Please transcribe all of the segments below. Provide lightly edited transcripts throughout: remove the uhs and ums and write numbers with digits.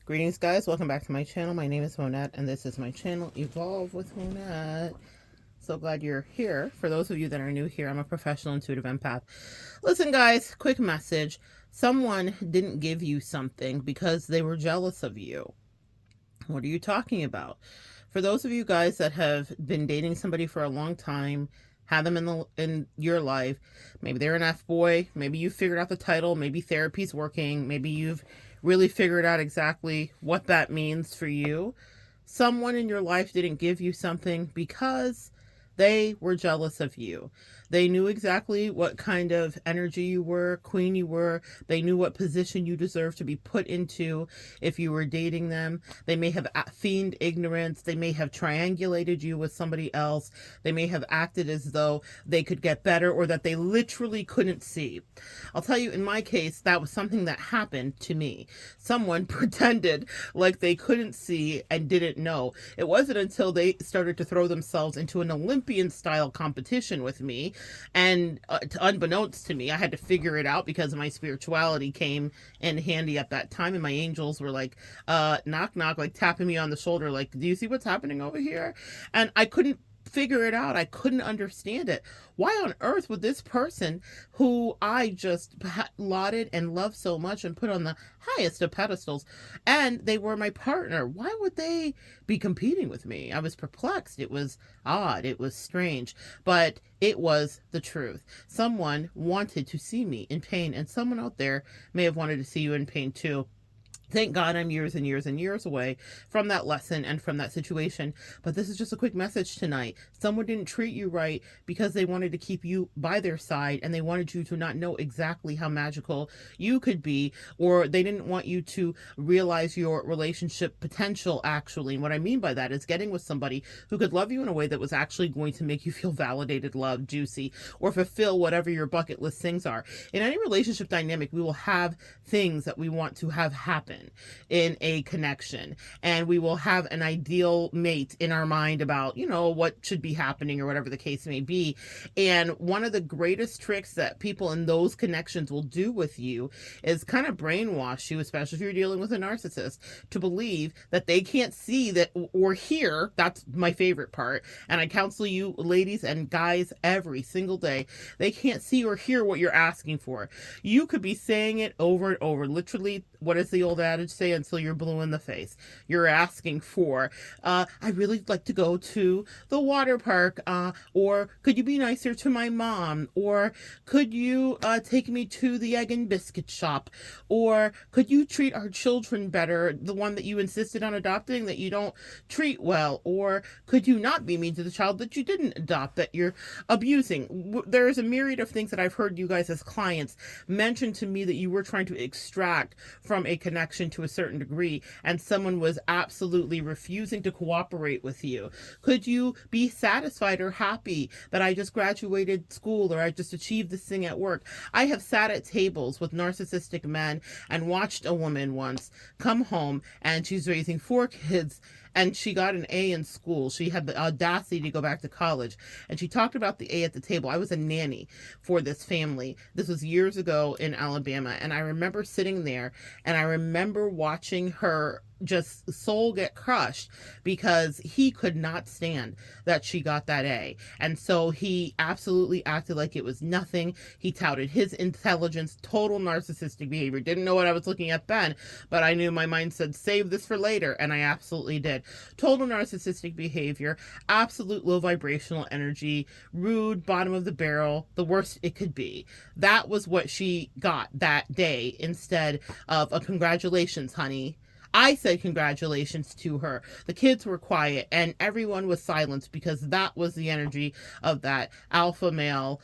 Greetings, guys. Welcome back to my channel. My name is Monette, and this is my channel, Evolve with Monette. So glad you're here. For those of you that are new here, I'm a professional intuitive empath. Listen, guys, quick message. Someone didn't give you something because they were jealous of you. What are you talking about? For those of you guys that have been dating somebody for a long time, had them in your life, maybe they're an F-boy, maybe you figured out the title, maybe therapy's working, maybe you've really figured out exactly what that means for you. Someone in your life didn't give you something because they were jealous of you. They knew exactly what kind of energy you were, queen you were. They knew what position you deserved to be put into if you were dating them. They may have feigned ignorance. They may have triangulated you with somebody else. They may have acted as though they could get better or that they literally couldn't see. I'll tell you, in my case, that was something that happened to me. Someone pretended like they couldn't see and didn't know. It wasn't until they started to throw themselves into an Olympian-style competition with me, and unbeknownst to me, I had to figure it out because my spirituality came in handy at that time, and my angels were like, knock, knock, like tapping me on the shoulder, like, do you see what's happening over here? And I couldn't figure it out. I couldn't understand it. Why on earth would this person who I just lauded and loved so much and put on the highest of pedestals, and they were my partner, why would they be competing with me? I was perplexed. It was odd. It was strange, but it was the truth. Someone wanted to see me in pain, and someone out there may have wanted to see you in pain too. Thank God I'm years and years and years away from that lesson and from that situation. But this is just a quick message tonight. Someone didn't treat you right because they wanted to keep you by their side, and they wanted you to not know exactly how magical you could be, or they didn't want you to realize your relationship potential, actually. And what I mean by that is getting with somebody who could love you in a way that was actually going to make you feel validated, loved, juicy, or fulfill whatever your bucket list things are. In any relationship dynamic, we will have things that we want to have happen in a connection, and we will have an ideal mate in our mind about, what should be happening or whatever the case may be. And one of the greatest tricks that people in those connections will do with you is kind of brainwash you, especially if you're dealing with a narcissist, to believe that they can't see that or hear. That's my favorite part, and I counsel you ladies and guys every single day. They can't see or hear what you're asking for. You could be saying it over and over, literally, what is the old adage say, until you're blue in the face. You're asking for, I really like to go to the water park, or could you be nicer to my mom, or could you take me to the egg and biscuit shop, or could you treat our children better, the one that you insisted on adopting that you don't treat well, or could you not be mean to the child that you didn't adopt that you're abusing. There's a myriad of things that I've heard you guys as clients mention to me that you were trying to extract from a connection to a certain degree, and someone was absolutely refusing to cooperate with you. Could you be satisfied or happy that I just graduated school, or I just achieved this thing at work? I have sat at tables with narcissistic men and watched a woman once come home, and she's raising 4 kids, and she got an A in school. She had the audacity to go back to college, and she talked about the A at the table. I was a nanny for this family. This was years ago in Alabama, and I remember sitting there, and I remember watching her just soul get crushed because he could not stand that she got that A. And so he absolutely acted like it was nothing. He touted his intelligence, total narcissistic behavior. Didn't know what I was looking at then, but I knew my mind said, save this for later. And I absolutely did. Total narcissistic behavior, absolute low vibrational energy, rude, bottom of the barrel, the worst it could be. That was what she got that day instead of a congratulations, honey. I said congratulations to her. The kids were quiet and everyone was silenced because that was the energy of that alpha male,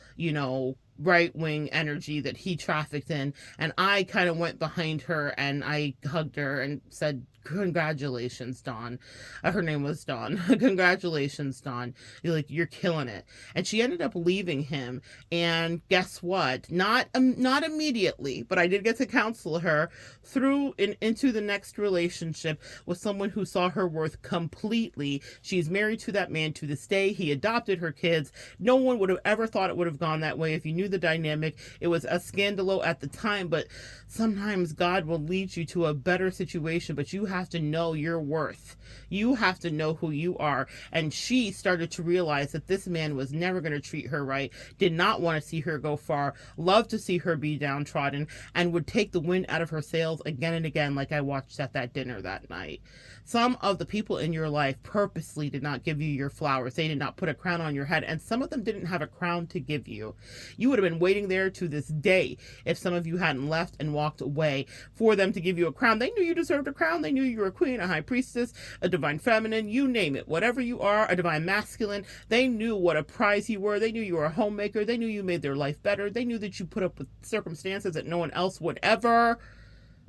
right-wing energy that he trafficked in. And I kind of went behind her and I hugged her and said, congratulations, Dawn. Her name was Dawn. Congratulations, Dawn. You're killing it. And she ended up leaving him. And guess what? Not immediately, but I did get to counsel her through into the next relationship with someone who saw her worth completely. She's married to that man to this day. He adopted her kids. No one would have ever thought it would have gone that way. If you knew the dynamic. It was a scandalo at the time, but sometimes God will lead you to a better situation, but you have to know your worth. You have to know who you are. And she started to realize that this man was never going to treat her right, did not want to see her go far, loved to see her be downtrodden, and would take the wind out of her sails again and again, like I watched at that dinner that night. Some of the people in your life purposely did not give you your flowers. They did not put a crown on your head, and some of them didn't have a crown to give you. You would have been waiting there to this day if some of you hadn't left and walked away for them to give you a crown. They knew you deserved a crown. They knew you were a queen, a high priestess, a divine feminine, you name it. Whatever you are, a divine masculine. They knew what a prize you were. They knew you were a homemaker. They knew you made their life better. They knew that you put up with circumstances that no one else would ever.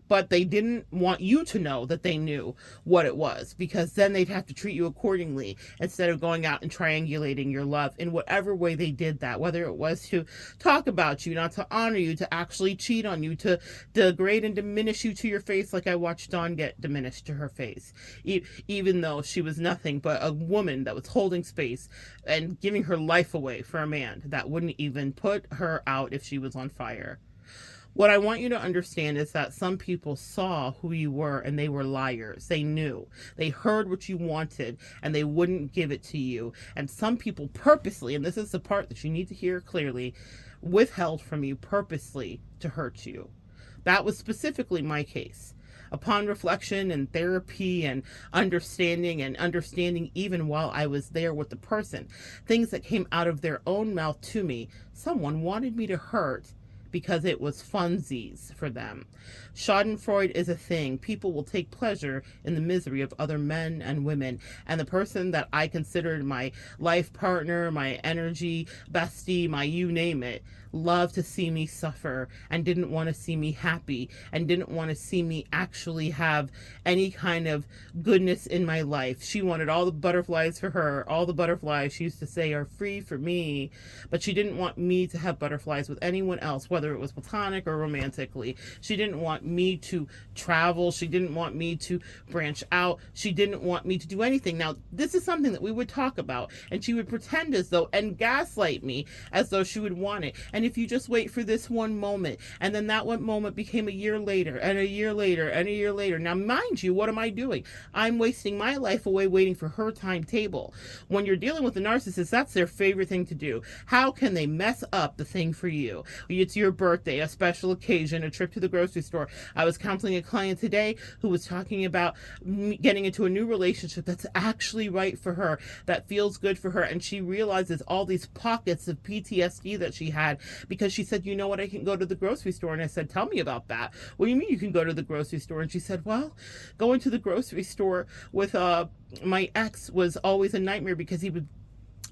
But they didn't want you to know that they knew what it was, because then they'd have to treat you accordingly instead of going out and triangulating your love in whatever way they did that, whether it was to talk about you, not to honor you, to actually cheat on you, to degrade and diminish you to your face, like I watched Dawn get diminished to her face, even though she was nothing but a woman that was holding space and giving her life away for a man that wouldn't even put her out if she was on fire. What I want you to understand is that some people saw who you were and they were liars. They knew. They heard what you wanted and they wouldn't give it to you. And some people purposely, and this is the part that you need to hear clearly, withheld from you purposely to hurt you. That was specifically my case. Upon reflection and therapy and understanding even while I was there with the person, things that came out of their own mouth to me, someone wanted me to hurt because it was funsies for them. Schadenfreude is a thing. People will take pleasure in the misery of other men and women. And the person that I considered my life partner, my energy bestie, my you name it, loved to see me suffer and didn't want to see me happy and didn't want to see me actually have any kind of goodness in my life. She wanted all the butterflies for her. All the butterflies, she used to say, are free for me. But she didn't want me to have butterflies with anyone else, whether it was platonic or romantically. She didn't want me to travel. She didn't want me to branch out. She didn't want me to do anything. Now, this is something that we would talk about, and she would pretend as though and gaslight me as though she would want it. And if you just wait for this one moment, and then that one moment became a year later, and a year later, and a year later. Now, mind you, what am I doing? I'm wasting my life away waiting for her timetable. When you're dealing with a narcissist, that's their favorite thing to do. How can they mess up the thing for you? It's your birthday, a special occasion, a trip to the grocery store. I was counseling a client today who was talking about getting into a new relationship that's actually right for her, that feels good for her, and she realizes all these pockets of PTSD that she had because she said, you know what, I can go to the grocery store. And I said, tell me about that. What do you mean you can go to the grocery store? And she said, well, going to the grocery store with my ex was always a nightmare because he would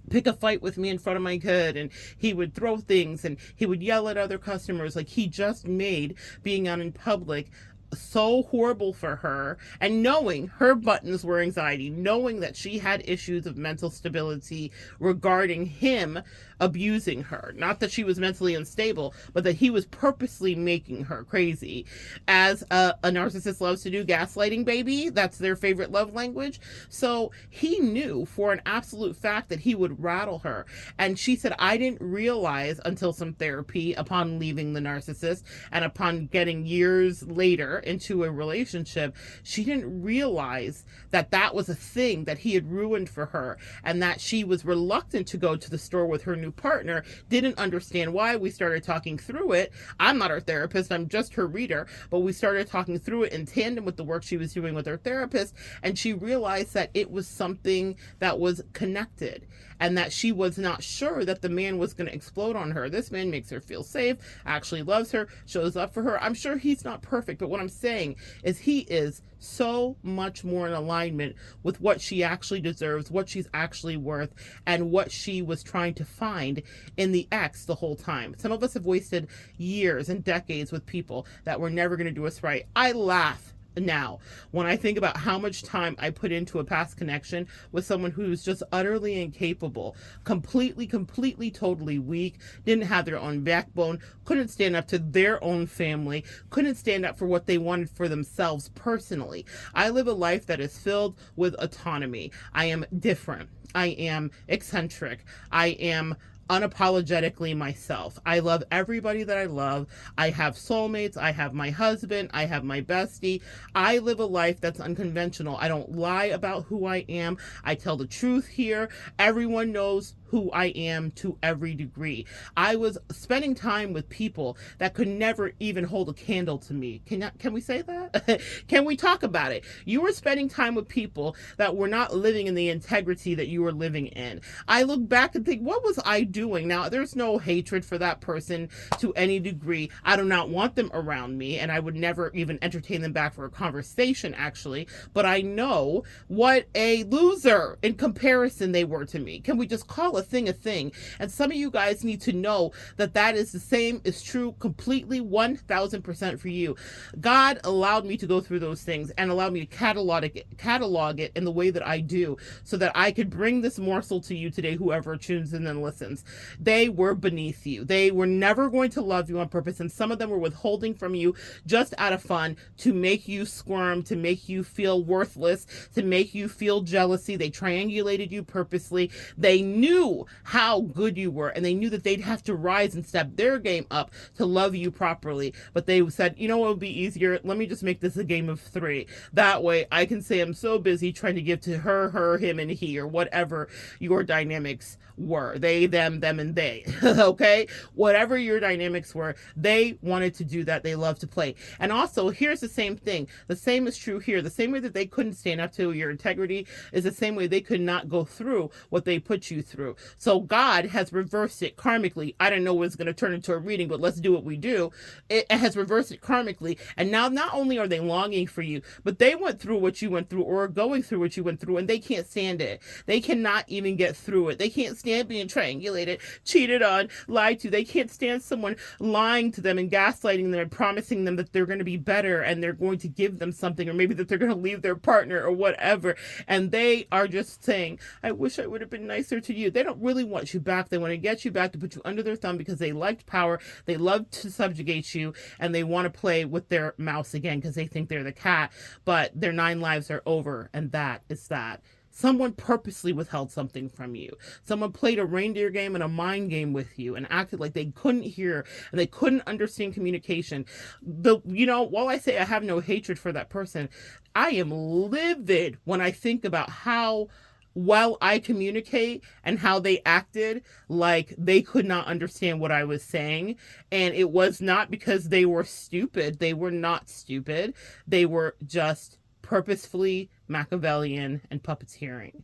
pick a fight with me in front of my kid, and he would throw things, and he would yell at other customers. Like, he just made being out in public so horrible for her. And knowing her buttons were anxiety, knowing that she had issues of mental stability regarding him abusing her, not that she was mentally unstable, but that he was purposely making her crazy, as a narcissist loves to do, gaslighting, baby. That's their favorite love language. So he knew for an absolute fact that he would rattle her. And she said, I didn't realize until some therapy, upon leaving the narcissist and upon getting years later into a relationship, she didn't realize that that was a thing that he had ruined for her, and that she was reluctant to go to the store with her new partner, didn't understand why. We started talking through it. I'm not her therapist, I'm just her reader, but we started talking through it in tandem with the work she was doing with her therapist, and she realized that it was something that was connected, and that she was not sure that the man was going to explode on her. This man makes her feel safe, actually loves her, shows up for her. I'm sure he's not perfect, but what I'm saying is he is so much more in alignment with what she actually deserves, what she's actually worth, and what she was trying to find in the ex the whole time. Some of us have wasted years and decades with people that were never going to do us right. I laugh now when I think about how much time I put into a past connection with someone who's just utterly incapable, completely, totally weak, didn't have their own backbone, couldn't stand up to their own family, couldn't stand up for what they wanted for themselves personally. I live a life that is filled with autonomy. I am different. I am eccentric. I am unapologetically myself. I love everybody that I love. I have soulmates. I have my husband. I have my bestie. I live a life that's unconventional. I don't lie about who I am. I tell the truth here. Everyone knows who I am to every degree. I was spending time with people that could never even hold a candle to me. Can we say that? Can we talk about it? You were spending time with people that were not living in the integrity that you were living in. I look back and think, what was I doing? Now, there's no hatred for that person to any degree. I do not want them around me, and I would never even entertain them back for a conversation, actually. But I know what a loser in comparison they were to me. Can we just call a thing a thing? And some of you guys need to know that that is the same, is true completely 1000% for you. God allowed me to go through those things and allowed me to catalog it in the way that I do, so that I could bring this morsel to you today, whoever tunes in and listens. They were beneath you. They were never going to love you on purpose, and some of them were withholding from you just out of fun, to make you squirm, to make you feel worthless, to make you feel jealousy. They triangulated you purposely. They knew how good you were, and they knew that they'd have to rise and step their game up to love you properly. But they said, you know what would be easier? Let me just make this a game of 3. That way I can say I'm so busy trying to give to her, him, and he, or whatever your dynamics were. They, them, and they. Okay? Whatever your dynamics were, they wanted to do that. They love to play. And also, here's the same thing. The same is true here. The same way that they couldn't stand up to your integrity is the same way they could not go through what they put you through. So God has reversed it karmically. I don't know what it's going to turn into a reading, but let's do what we do. It has reversed it karmically. And now not only are they longing for you, but they went through what you went through, or are going through what you went through, and they can't stand it. They cannot even get through it. They can't stand being triangulated, cheated on, lied to. They can't stand someone lying to them and gaslighting them and promising them that they're going to be better and they're going to give them something, or maybe that they're going to leave their partner or whatever. And they are just saying, I wish I would have been nicer to you. They don't really want you back. They want to get you back to put you under their thumb because they liked power. They love to subjugate you, and they want to play with their mouse again because they think they're the cat, but their 9 lives are over, and that is that. Someone purposely withheld something from you. Someone played a reindeer game and a mind game with you and acted like they couldn't hear and they couldn't understand communication. While I say I have no hatred for that person, I am livid when I think about how well I communicate and how they acted like they could not understand what I was saying. And it was not because they were stupid. They were not stupid. They were just purposefully Machiavellian and puppeteering.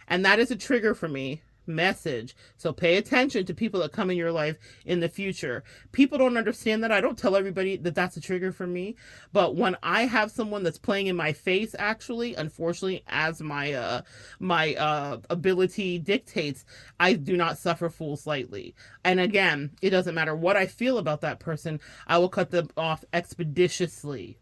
And that is a trigger for me. Message. So pay attention to people that come in your life in the future. People don't understand that. I don't tell everybody that that's a trigger for me. But when I have someone that's playing in my face, actually, unfortunately, as my ability dictates, I do not suffer fools lightly. And again, it doesn't matter what I feel about that person. I will cut them off expeditiously,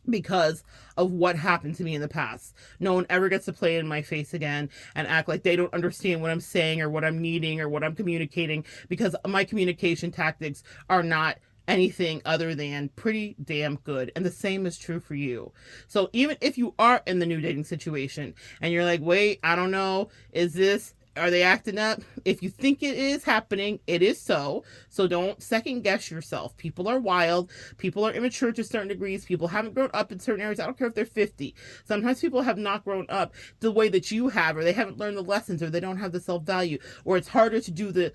because of what happened to me in the past. No one ever gets to play in my face again and act like they don't understand what I'm saying or what I'm needing or what I'm communicating, because my communication tactics are not anything other than pretty damn good. And the same is true for you. So even if you are in the new dating situation and you're like, wait, I don't know, are they acting up? If you think it is happening, it is so. So don't second guess yourself. People are wild. People are immature to certain degrees. People haven't grown up in certain areas. I don't care if they're 50. Sometimes people have not grown up the way that you have, or they haven't learned the lessons, or they don't have the self-value, or it's harder to do the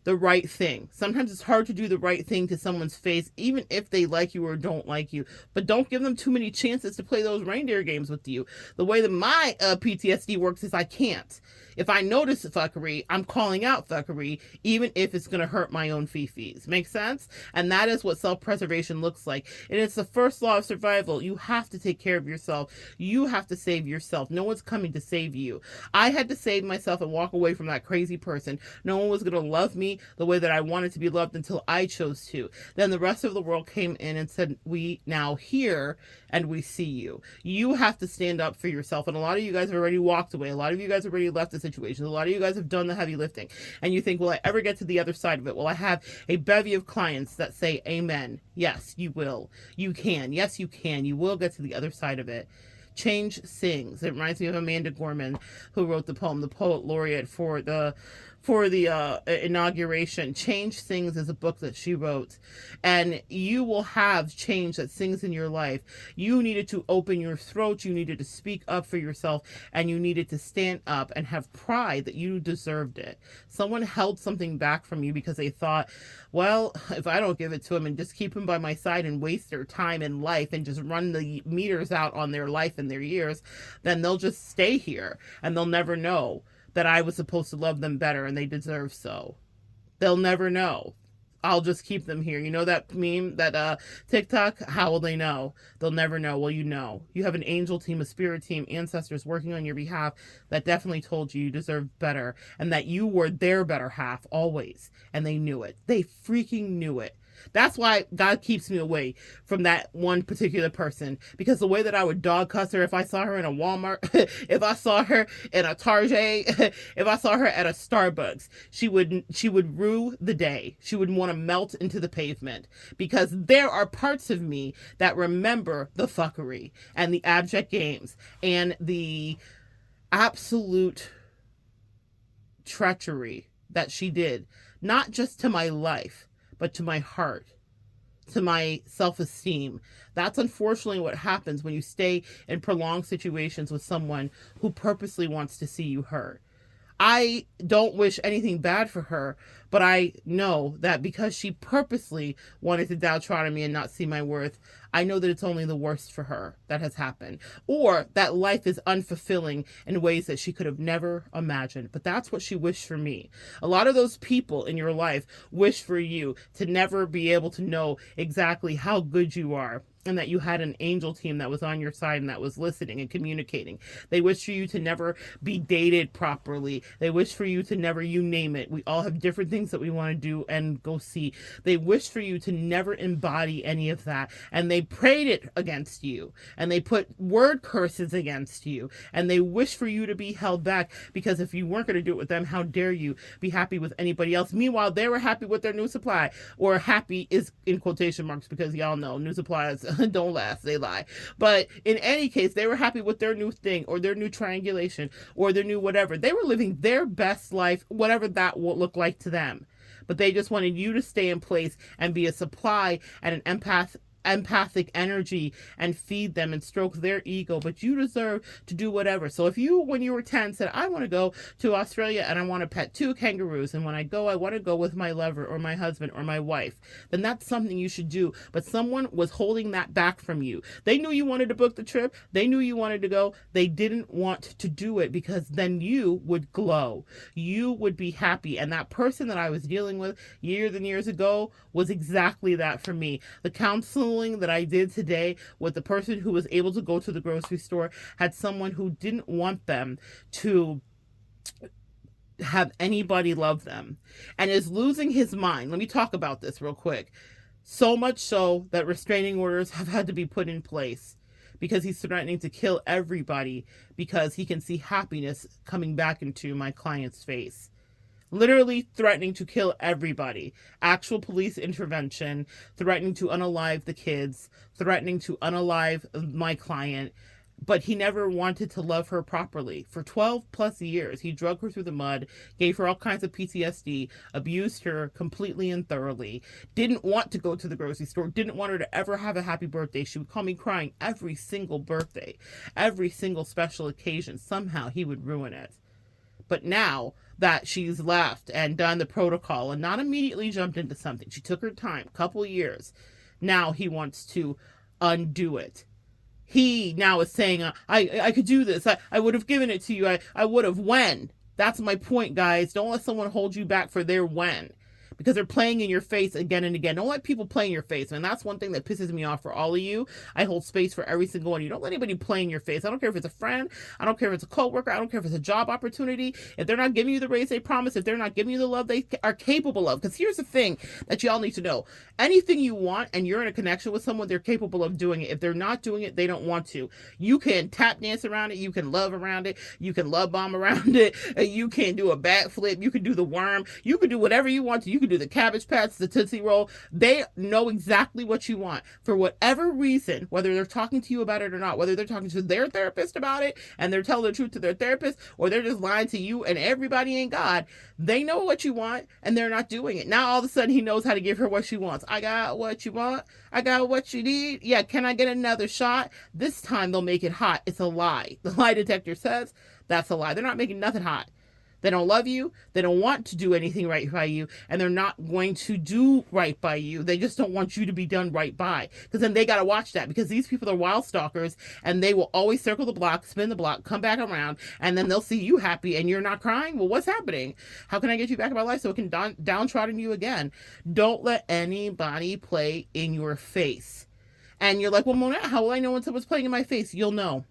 right thing. Sometimes it's hard to do the right thing to someone's face, even if they like you or don't like you. But don't give them too many chances to play those reindeer games with you. The way that my PTSD works is I can't. If I notice fuckery, I'm calling out fuckery, even if it's going to hurt my own fifis. Make sense? And that is what self-preservation looks like. And it's the first law of survival. You have to take care of yourself. You have to save yourself. No one's coming to save you. I had to save myself and walk away from that crazy person. No one was going to love me the way that I wanted to be loved until I chose to. Then the rest of the world came in and said, we now hear and we see you. You have to stand up for yourself. And a lot of you guys have already walked away. A lot of you guys have already left the situation. A lot of you guys have done the heavy lifting. And you think, will I ever get to the other side of it? Well, I have a bevy of clients that say, amen. Yes, you will. You can. Yes, you can. You will get to the other side of it. Change sings. It reminds me of Amanda Gorman, who wrote the poem, the poet laureate for for the inauguration. Change Things is a book that she wrote, and you will have change that sings in your life. You needed to open your throat, you needed to speak up for yourself, and you needed to stand up and have pride that you deserved it. Someone held something back from you because they thought, well, if I don't give it to him and just keep him by my side and waste their time in life and just run the meters out on their life and their years, then they'll just stay here and they'll never know that I was supposed to love them better and they deserve so. They'll never know. I'll just keep them here. You know that meme, that TikTok? How will they know? They'll never know. Well, you know. You have an angel team, a spirit team, ancestors working on your behalf that definitely told you you deserve better and that you were their better half always. And they knew it. They freaking knew it. That's why God keeps me away from that one particular person, because the way that I would dog cuss her if I saw her in a Walmart, if I saw her in a Target, if I saw her at a Starbucks, she would rue the day. She would want to melt into the pavement, because there are parts of me that remember the fuckery and the abject games and the absolute treachery that she did, not just to my life, but to my heart, to my self-esteem. That's unfortunately what happens when you stay in prolonged situations with someone who purposely wants to see you hurt. I don't wish anything bad for her, but I know that because she purposely wanted to downtrod me and not see my worth, I know that it's only the worst for her that has happened, or that life is unfulfilling in ways that she could have never imagined. But that's what she wished for me. A lot of those people in your life wish for you to never be able to know exactly how good you are, and that you had an angel team that was on your side and that was listening and communicating. They wish for you to never be dated properly. They wish for you to never, you name it. We all have different things that we want to do and go see. They wish for you to never embody any of that. And they prayed it against you. And they put word curses against you. And they wish for you to be held back, because if you weren't going to do it with them, how dare you be happy with anybody else? Meanwhile, they were happy with their new supply, or happy is in quotation marks, because y'all know new supplies don't last, they lie. But in any case, they were happy with their new thing, or their new triangulation, or their new whatever. They were living their best life, whatever that will look like to them. But they just wanted you to stay in place and be a supply and an empathic energy and feed them and stroke their ego. But you deserve to do whatever. So if you, when you were 10, said, I want to go to Australia and I want to pet 2 kangaroos, and when I go, I want to go with my lover or my husband or my wife, then that's something you should do. But someone was holding that back from you. They knew you wanted to book the trip. They knew you wanted to go. They didn't want to do it, because then you would glow. You would be happy. And that person that I was dealing with years and years ago was exactly that for me. The counseling that I did today with the person who was able to go to the grocery store had someone who didn't want them to have anybody love them and is losing his mind. Let me talk about this real quick. So much so that restraining orders have had to be put in place, because he's threatening to kill everybody because he can see happiness coming back into my client's face. Literally threatening to kill everybody. Actual police intervention, threatening to unalive the kids, threatening to unalive my client. But he never wanted to love her properly. For 12 plus years, he drug her through the mud, gave her all kinds of PTSD, abused her completely and thoroughly, didn't want to go to the grocery store, didn't want her to ever have a happy birthday. She would call me crying every single birthday, every single special occasion. Somehow he would ruin it. But now that she's left and done the protocol and not immediately jumped into something, she took her time, couple years. Now he wants to undo it. He now is saying, I could do this. I would have given it to you. I would have. When? That's my point, guys. Don't let someone hold you back for their when, because they're playing in your face again and again. Don't let people play in your face, man. That's one thing that pisses me off for all of you. I hold space for every single one. You don't let anybody play in your face. I don't care if it's a friend. I don't care if it's a coworker. I don't care if it's a job opportunity. If they're not giving you the raise they promise, if they're not giving you the love they are capable of. Because here's the thing that y'all need to know. Anything you want and you're in a connection with someone, they're capable of doing it. If they're not doing it, they don't want to. You can tap dance around it. You can love around it. You can love bomb around it. You can do a backflip. You can do the worm. You can do whatever you want to. You can can do the Cabbage Patch, the Tootsie Roll. They know exactly what you want. For whatever reason, whether they're talking to you about it or not, whether they're talking to their therapist about it and they're telling the truth to their therapist, or they're just lying to you and everybody in God, they know what you want and they're not doing it. Now all of a sudden he knows how to give her what she wants. I got what you want. I got what you need. Yeah, can I get another shot? This time they'll make it hot. It's a lie. The lie detector says that's a lie. They're not making nothing hot. They don't love you. They don't want to do anything right by you. And they're not going to do right by you. They just don't want you to be done right by. Because then they got to watch that. Because these people are wild stalkers. And they will always circle the block, spin the block, come back around. And then they'll see you happy and you're not crying. Well, what's happening? How can I get you back in my life so it can downtrodden you again? Don't let anybody play in your face. And you're like, well, Mona, how will I know when someone's playing in my face? You'll know.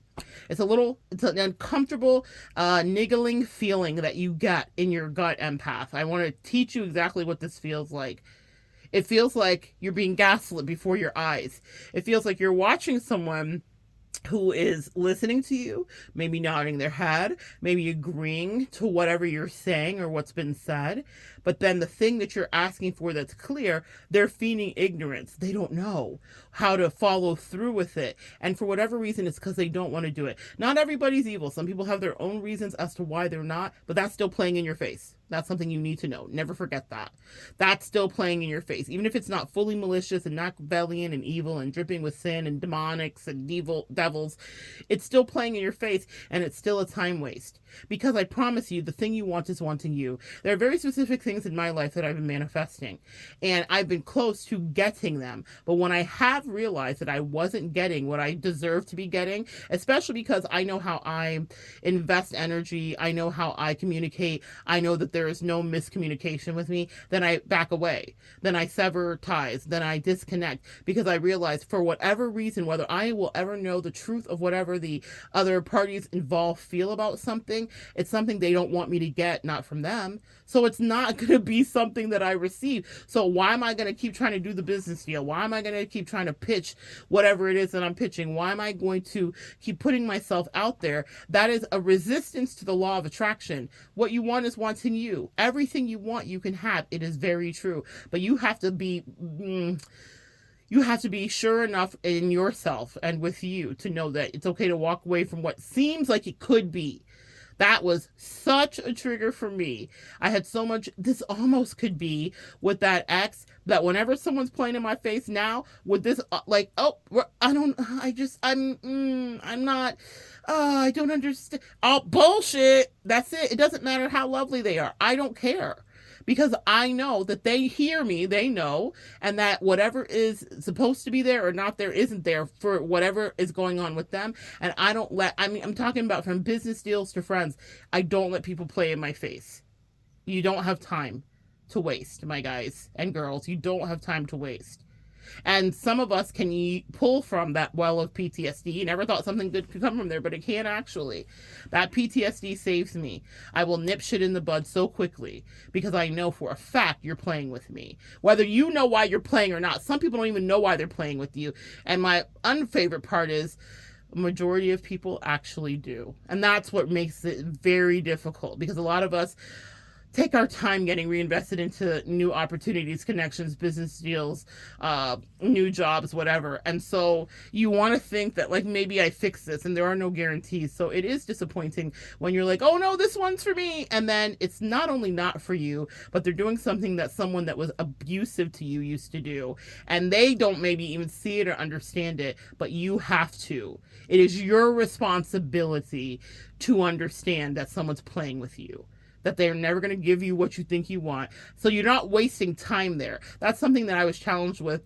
It's an uncomfortable, niggling feeling that you get in your gut, empath. I want to teach you exactly what this feels like. It feels like you're being gaslit before your eyes. It feels like you're watching someone who is listening to you, maybe nodding their head, maybe agreeing to whatever you're saying or what's been said. But then the thing that you're asking for that's clear, they're feigning ignorance. They don't know how to follow through with it. And for whatever reason, it's because they don't want to do it. Not everybody's evil. Some people have their own reasons as to why they're not, but that's still playing in your face. That's something you need to know. Never forget that. That's still playing in your face. Even if it's not fully malicious and Machiavellian and evil and dripping with sin and demonics and devils, it's still playing in your face and it's still a time waste. Because I promise you, the thing you want is wanting you. There are very specific things in my life that I've been manifesting. And I've been close to getting them. But when I have realized that I wasn't getting what I deserve to be getting, especially because I know how I invest energy, I know how I communicate, I know that there is no miscommunication with me, then I back away. Then I sever ties. Then I disconnect because I realize for whatever reason, whether I will ever know the truth of whatever the other parties involved feel about something, it's something they don't want me to get, not from them. So it's not going to be something that I receive. So why am I going to keep trying to do the business deal? Why am I going to keep trying to pitch whatever it is that I'm pitching? Why am I going to keep putting myself out there? That is a resistance to the law of attraction. What you want is wanting you. Everything you want, you can have. It is very true. But you have to be... You have to be sure enough in yourself and with you to know that it's okay to walk away from what seems like it could be. That was such a trigger for me. I had so much, this almost could be with that ex, that whenever someone's playing in my face now, with this, like, oh, I don't, I'm not, I don't understand. Oh, bullshit. That's it. It doesn't matter how lovely they are. I don't care. Because I know that they hear me, they know, and that whatever is supposed to be there or not there isn't there for whatever is going on with them. And I don't I'm talking about from business deals to friends. I don't let people play in my face. You don't have time to waste, my guys and girls. You don't have time to waste. And some of us can pull from that well of PTSD. You never thought something good could come from there, but it can actually. That PTSD saves me. I will nip shit in the bud so quickly because I know for a fact you're playing with me. Whether you know why you're playing or not. Some people don't even know why they're playing with you. And my unfavorite part is a majority of people actually do. And that's what makes it very difficult because a lot of us take our time getting reinvested into new opportunities, connections, business deals, new jobs, whatever. And so you want to think that like, maybe I fix this, and there are no guarantees. So it is disappointing when you're like, oh no, this one's for me. And then it's not only not for you, but they're doing something that someone that was abusive to you used to do. And they don't maybe even see it or understand it, but you have to. It is your responsibility to understand that someone's playing with you, that they're never going to give you what you think you want. So you're not wasting time there. That's something that I was challenged with,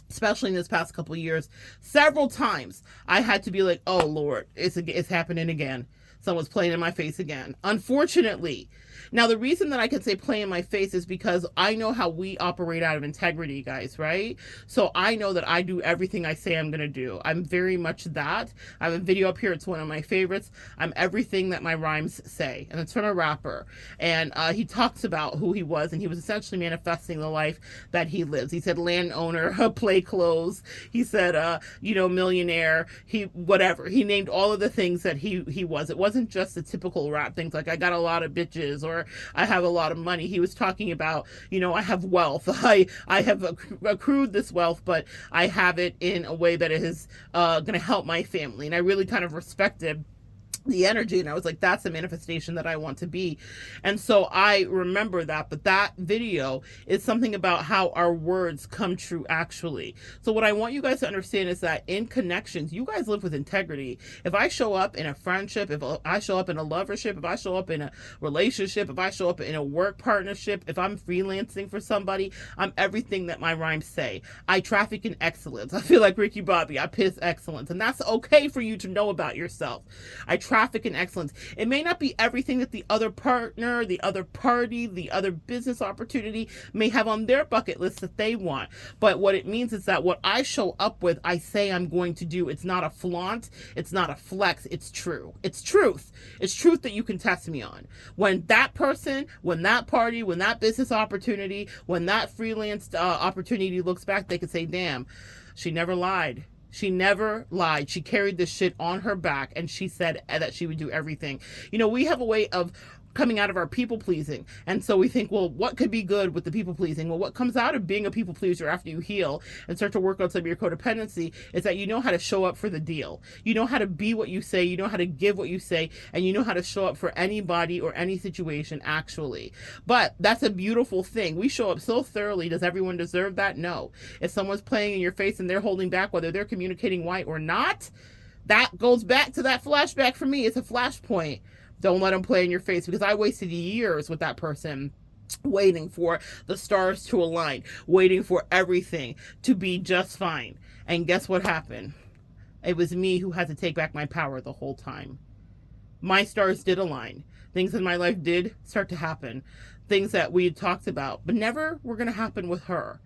especially in this past couple of years. Several times I had to be like, oh Lord, it's happening again. Someone's playing in my face again. Unfortunately. Now, the reason that I can say play in my face is because I know how we operate out of integrity, guys, right? So I know that I do everything I say I'm going to do. I'm very much that. I have a video up here. It's one of my favorites. I'm everything that my rhymes say. And it's from a rapper. And he talks about who he was. And he was essentially manifesting the life that he lives. He said landowner, play clothes. He said, millionaire. Whatever. He named all of the things that he was. It wasn't just the typical rap things like I got a lot of bitches or where I have a lot of money. He was talking about, you know, I have wealth. I have accrued this wealth, but I have it in a way that it is going to help my family. And I really kind of respected the energy, and I was like, that's the manifestation that I want to be. And so I remember that. But that video is something about how our words come true actually. So what I want you guys to understand is that in connections, you guys live with integrity. If I show up in a friendship, if I show up in a lovership, if I show up in a relationship, if I show up in a work partnership, if I'm freelancing for somebody, I'm everything that my rhymes say. I traffic in excellence. I feel like Ricky Bobby. I piss excellence. And that's okay for you to know about yourself. I traffic in excellence. It may not be everything that the other partner, the other party, the other business opportunity may have on their bucket list that they want. But what it means is that what I show up with, I say I'm going to do. It's not a flaunt. It's not a flex. It's true. It's truth. It's truth that you can test me on. When that person, when that party, when that business opportunity, when that freelance opportunity looks back, they can say, damn, she never lied. She never lied. She carried this shit on her back, and she said that she would do everything. You know, we have a way of coming out of our people pleasing. And so we think, well, what could be good with the people pleasing? Well, what comes out of being a people pleaser after you heal and start to work on some of your codependency is that you know how to show up for the deal. You know how to be what you say. You know how to give what you say. And you know how to show up for anybody or any situation actually. But that's a beautiful thing. We show up so thoroughly. Does everyone deserve that? No. If someone's playing in your face and they're holding back, whether they're communicating white or not, that goes back to that flashback for me. It's a flashpoint. Don't let them play in your face, because I wasted years with that person waiting for the stars to align, waiting for everything to be just fine. And guess what happened? It was me who had to take back my power the whole time. My stars did align. Things in my life did start to happen. Things that we had talked about, but never were going to happen with her.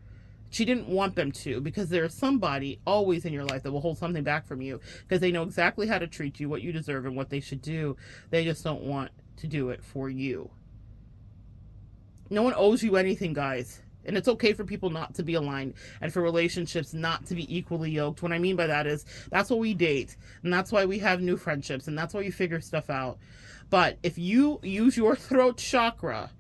She didn't want them to, because there's somebody always in your life that will hold something back from you because they know exactly how to treat you, what you deserve, and what they should do. They just don't want to do it for you. No one owes you anything, guys. And it's okay for people not to be aligned and for relationships not to be equally yoked. What I mean by that is that's why we date, and that's why we have new friendships, and that's why you figure stuff out. But if you use your throat chakra,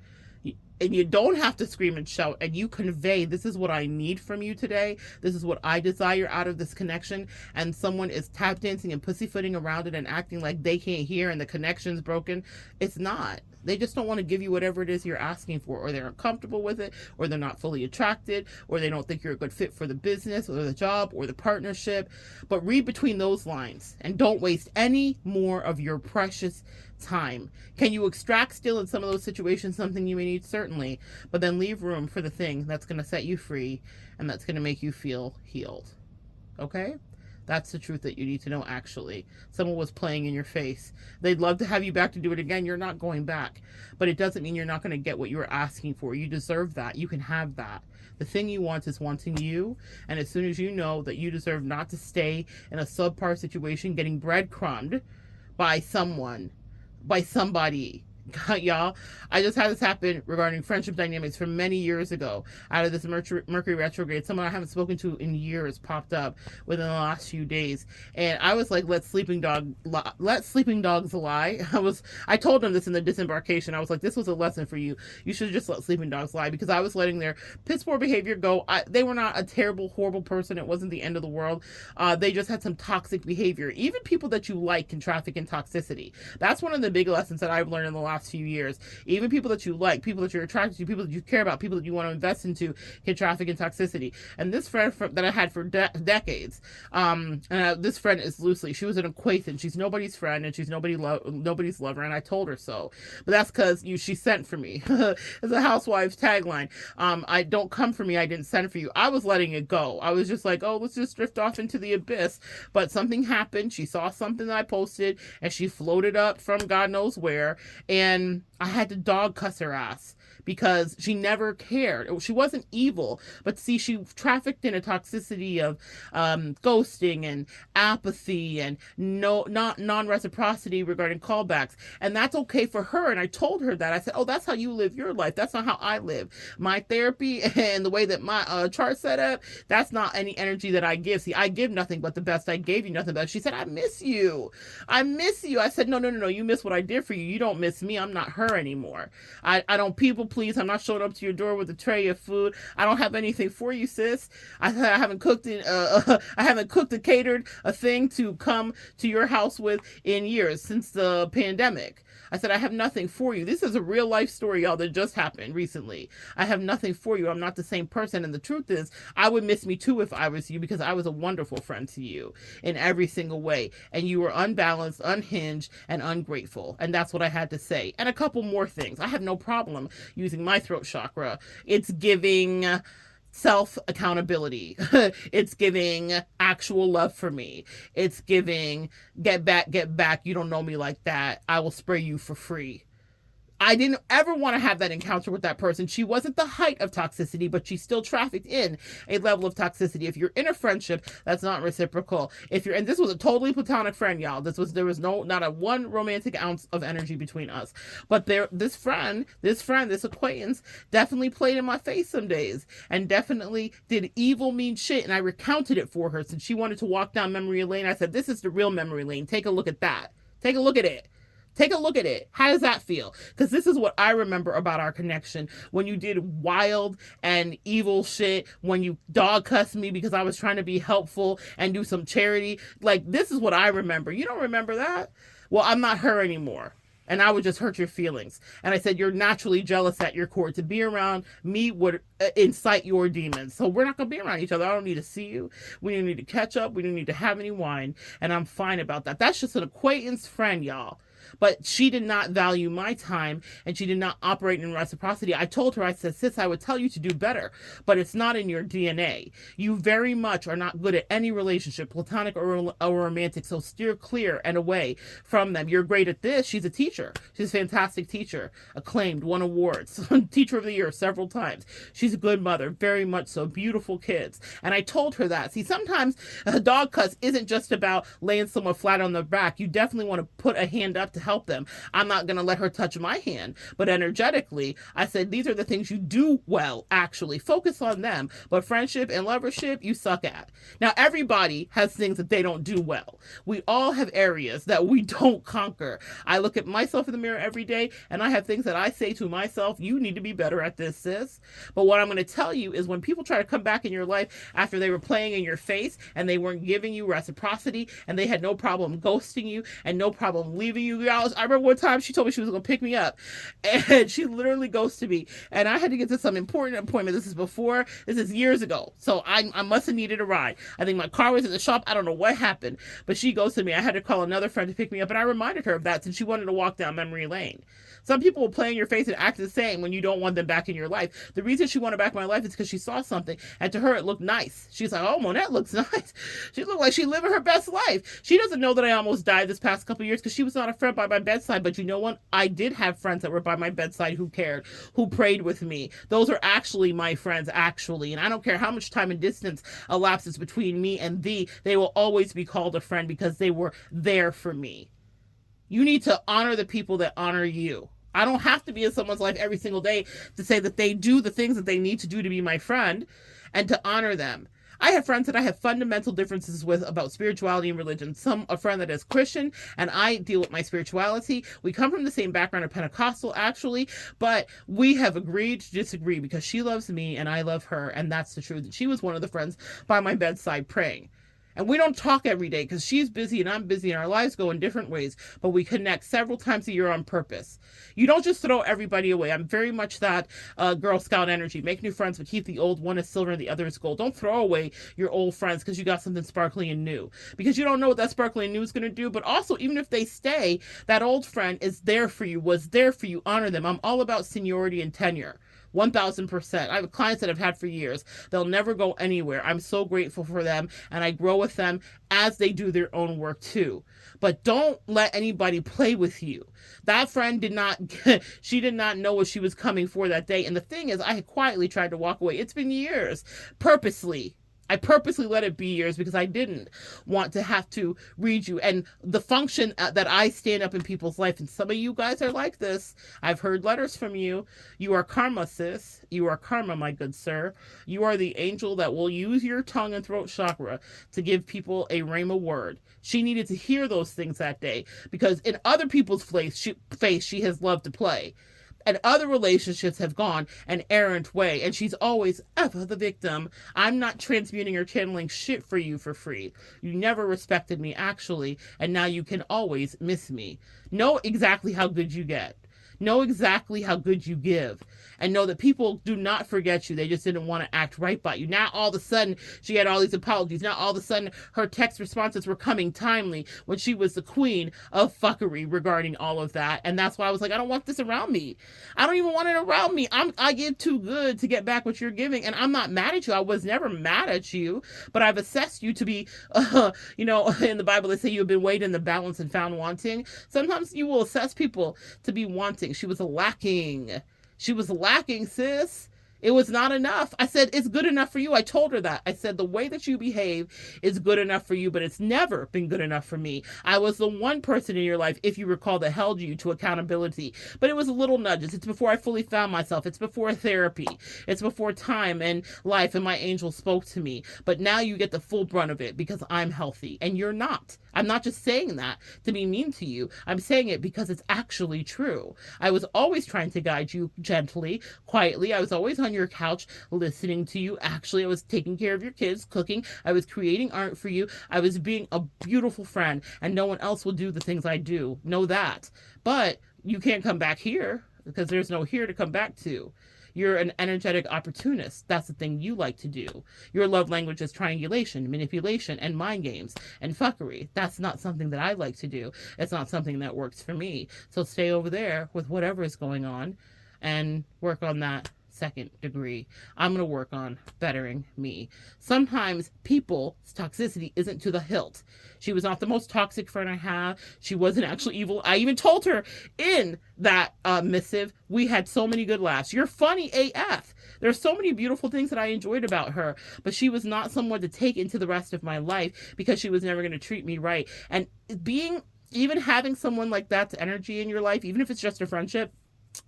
and you don't have to scream and shout, and you convey, this is what I need from you today, this is what I desire out of this connection, and someone is tap dancing and pussyfooting around it and acting like they can't hear and the connection's broken, it's not. They just don't want to give you whatever it is you're asking for, or they're uncomfortable with it, or they're not fully attracted, or they don't think you're a good fit for the business or the job or the partnership. But read between those lines and don't waste any more of your precious time. Can you extract still in some of those situations something you may need? Certainly, but then leave room for the thing that's going to set you free and that's going to make you feel healed. Okay? That's the truth that you need to know, actually. Someone was playing in your face. They'd love to have you back to do it again. You're not going back. But it doesn't mean you're not going to get what you were asking for. You deserve that. You can have that. The thing you want is wanting you. And as soon as you know that you deserve not to stay in a subpar situation getting breadcrumbed by someone, by somebody, y'all, I just had this happen regarding friendship dynamics from many years ago. Out of this Mercury retrograde, someone I haven't spoken to in years popped up within the last few days, and I was like, let sleeping dogs lie. I told them this in the disembarkation. I was like, this was a lesson for you. You should just let sleeping dogs lie, because I was letting their piss poor behavior go. They were not a terrible, horrible person. It wasn't the end of the world. They just had some toxic behavior. Even people that you like can traffic in toxicity. That's one of the big lessons that I've learned in the last few years. Even people that you like, people that you're attracted to, people that you care about, people that you want to invest into can traffic in toxicity. And this friend that I had for decades, this friend is loosely, she was an acquaintance. She's nobody's friend and she's nobody's lover, and I told her so. But that's because she sent for me. It's a housewife's tagline. I don't come for me, I didn't send for you. I was letting it go. I was just like, oh, let's just drift off into the abyss. But something happened. She saw something that I posted and she floated up from God knows where, and I had to dog cuss her ass because she never cared. She wasn't evil, but see, she trafficked in a toxicity of ghosting and apathy and not non-reciprocity regarding callbacks. And that's okay for her. And I told her that. I said, oh, that's how you live your life. That's not how I live. My therapy and the way that my chart set up, that's not any energy that I give. See, I give nothing but the best. I gave you nothing but. She said, I miss you. I miss you. I said, no. You miss what I did for you. You don't miss me. I'm not her anymore. I don't people please. I'm not showing up to your door with a tray of food. I don't have anything for you, sis. I haven't cooked I haven't cooked or catered a thing to come to your house with in years since the pandemic. I said, I have nothing for you. This is a real life story, y'all, that just happened recently. I have nothing for you. I'm not the same person. And the truth is, I would miss me too if I was you, because I was a wonderful friend to you in every single way. And you were unbalanced, unhinged, and ungrateful. And that's what I had to say. And a couple more things. I have no problem using my throat chakra. It's giving self accountability. It's giving actual love for me. It's giving get back. You don't know me like that. I will spray you for free. I didn't ever want to have that encounter with that person. She wasn't the height of toxicity, but she still trafficked in a level of toxicity. If you're in a friendship, that's not reciprocal. And this was a totally platonic friend, y'all. There was not a one romantic ounce of energy between us. But this acquaintance definitely played in my face some days and definitely did evil, mean shit. And I recounted it for her since she wanted to walk down memory lane. I said, this is the real memory lane. Take a look at that. Take a look at it. Take a look at it. How does that feel? Because this is what I remember about our connection. When you did wild and evil shit, when you dog cussed me because I was trying to be helpful and do some charity. Like, this is what I remember. You don't remember that? Well, I'm not her anymore. And I would just hurt your feelings. And I said, you're naturally jealous at your core. To be around me would incite your demons. So we're not going to be around each other. I don't need to see you. We don't need to catch up. We don't need to have any wine. And I'm fine about that. That's just an acquaintance friend, y'all. But she did not value my time, and she did not operate in reciprocity. I told her, I said, sis, I would tell you to do better, but it's not in your DNA. You very much are not good at any relationship, platonic or romantic, so steer clear and away from them. You're great at this. She's a teacher. She's a fantastic teacher, acclaimed, won awards, teacher of the year several times. She's a good mother, very much so, beautiful kids. And I told her that. See, sometimes a dog cuss isn't just about laying someone flat on the back. You definitely want to put a hand up to help them. I'm not going to let her touch my hand, but energetically, I said, these are the things you do well, actually. Focus on them. But friendship and lovership, you suck at. Now, everybody has things that they don't do well. We all have areas that we don't conquer. I look at myself in the mirror every day, and I have things that I say to myself, you need to be better at this, sis. But what I'm going to tell you is when people try to come back in your life after they were playing in your face and they weren't giving you reciprocity and they had no problem ghosting you and no problem leaving you, I remember one time she told me she was going to pick me up, and she literally ghosted me, and I had to get to some important appointment. This is years ago, so I must have needed a ride. I think my car was in the shop. I don't know what happened, but she ghosted me. I had to call another friend to pick me up, and I reminded her of that since she wanted to walk down memory lane. Some people will play in your face and act the same when you don't want them back in your life. The reason she wanted back in my life is because she saw something, and to her it looked nice. She's like, oh, Monette looks nice. She looked like she living her best life. She doesn't know that I almost died this past couple of years because she was not a friend by my bedside. But you know what? I did have friends that were by my bedside who cared, who prayed with me. Those are actually my friends, actually. And I don't care how much time and distance elapses between me and thee. They will always be called a friend because they were there for me. You need to honor the people that honor you. I don't have to be in someone's life every single day to say that they do the things that they need to do to be my friend and to honor them. I have friends that I have fundamental differences with about spirituality and religion. A friend that is Christian, and I deal with my spirituality. We come from the same background of Pentecostal, actually, but we have agreed to disagree because she loves me and I love her, and that's the truth. She was one of the friends by my bedside praying. And we don't talk every day because she's busy and I'm busy and our lives go in different ways, but we connect several times a year on purpose. You don't just throw everybody away. I'm very much that Girl Scout energy. Make new friends, but keep the old. One is silver and the other is gold. Don't throw away your old friends because you got something sparkly and new. Because you don't know what that sparkly and new is going to do. But also, even if they stay, that old friend is there for you, was there for you. Honor them. I'm all about seniority and tenure. 1,000%. I have clients that I've had for years. They'll never go anywhere. I'm so grateful for them, and I grow with them as they do their own work too. but don't let anybody play with you. That friend did not, she did not know what she was coming for that day. And the thing is, I had quietly tried to walk away. It's been years, purposely. I purposely let it be years because I didn't want to have to read you. And the function that I stand up in people's life, and some of you guys are like this. I've heard letters from you. You are karma, sis. You are karma, my good sir. You are the angel that will use your tongue and throat chakra to give people a rhema word. She needed to hear those things that day because in other people's face, she has loved to play. And other relationships have gone an errant way, and she's always ever the victim. I'm not transmuting or channeling shit for you for free. You never respected me, actually, and now you can always miss me. Know exactly how good you get. Know exactly how good you give. And know that people do not forget you. They just didn't want to act right by you. Now, all of a sudden, she had all these apologies. Now, all of a sudden, her text responses were coming timely when she was the queen of fuckery regarding all of that. And that's why I was like, I don't want this around me. I don't even want it around me. I give too good to get back what you're giving. And I'm not mad at you. I was never mad at you. But I've assessed you to be, in the Bible, they say you have been weighed in the balance and found wanting. Sometimes you will assess people to be wanting. She was lacking. She was lacking, sis. It was not enough. I said, it's good enough for you. I told her that. I said, the way that you behave is good enough for you, but it's never been good enough for me. I was the one person in your life, if you recall, that held you to accountability. But it was little nudges. It's before I fully found myself. It's before therapy. It's before time and life and my angel spoke to me. But now you get the full brunt of it because I'm healthy and you're not. I'm not just saying that to be mean to you. I'm saying it because it's actually true. I was always trying to guide you gently, quietly. I was always on your couch listening to you. Actually, I was taking care of your kids, cooking. I was creating art for you. I was being a beautiful friend, and no one else will do the things I do. Know that. But you can't come back here because there's no here to come back to. You're an energetic opportunist. That's the thing you like to do. Your love language is triangulation, manipulation, and mind games, and fuckery. That's not something that I like to do. It's not something that works for me. So stay over there with whatever is going on and work on that second degree. I'm going to work on bettering me. Sometimes people's toxicity isn't to the hilt. She was not the most toxic friend I have. She wasn't actually evil. I even told her in that missive, we had so many good laughs. You're funny AF. There's so many beautiful things that I enjoyed about her, but she was not someone to take into the rest of my life because she was never going to treat me right. And even having someone like that's energy in your life, even if it's just a friendship,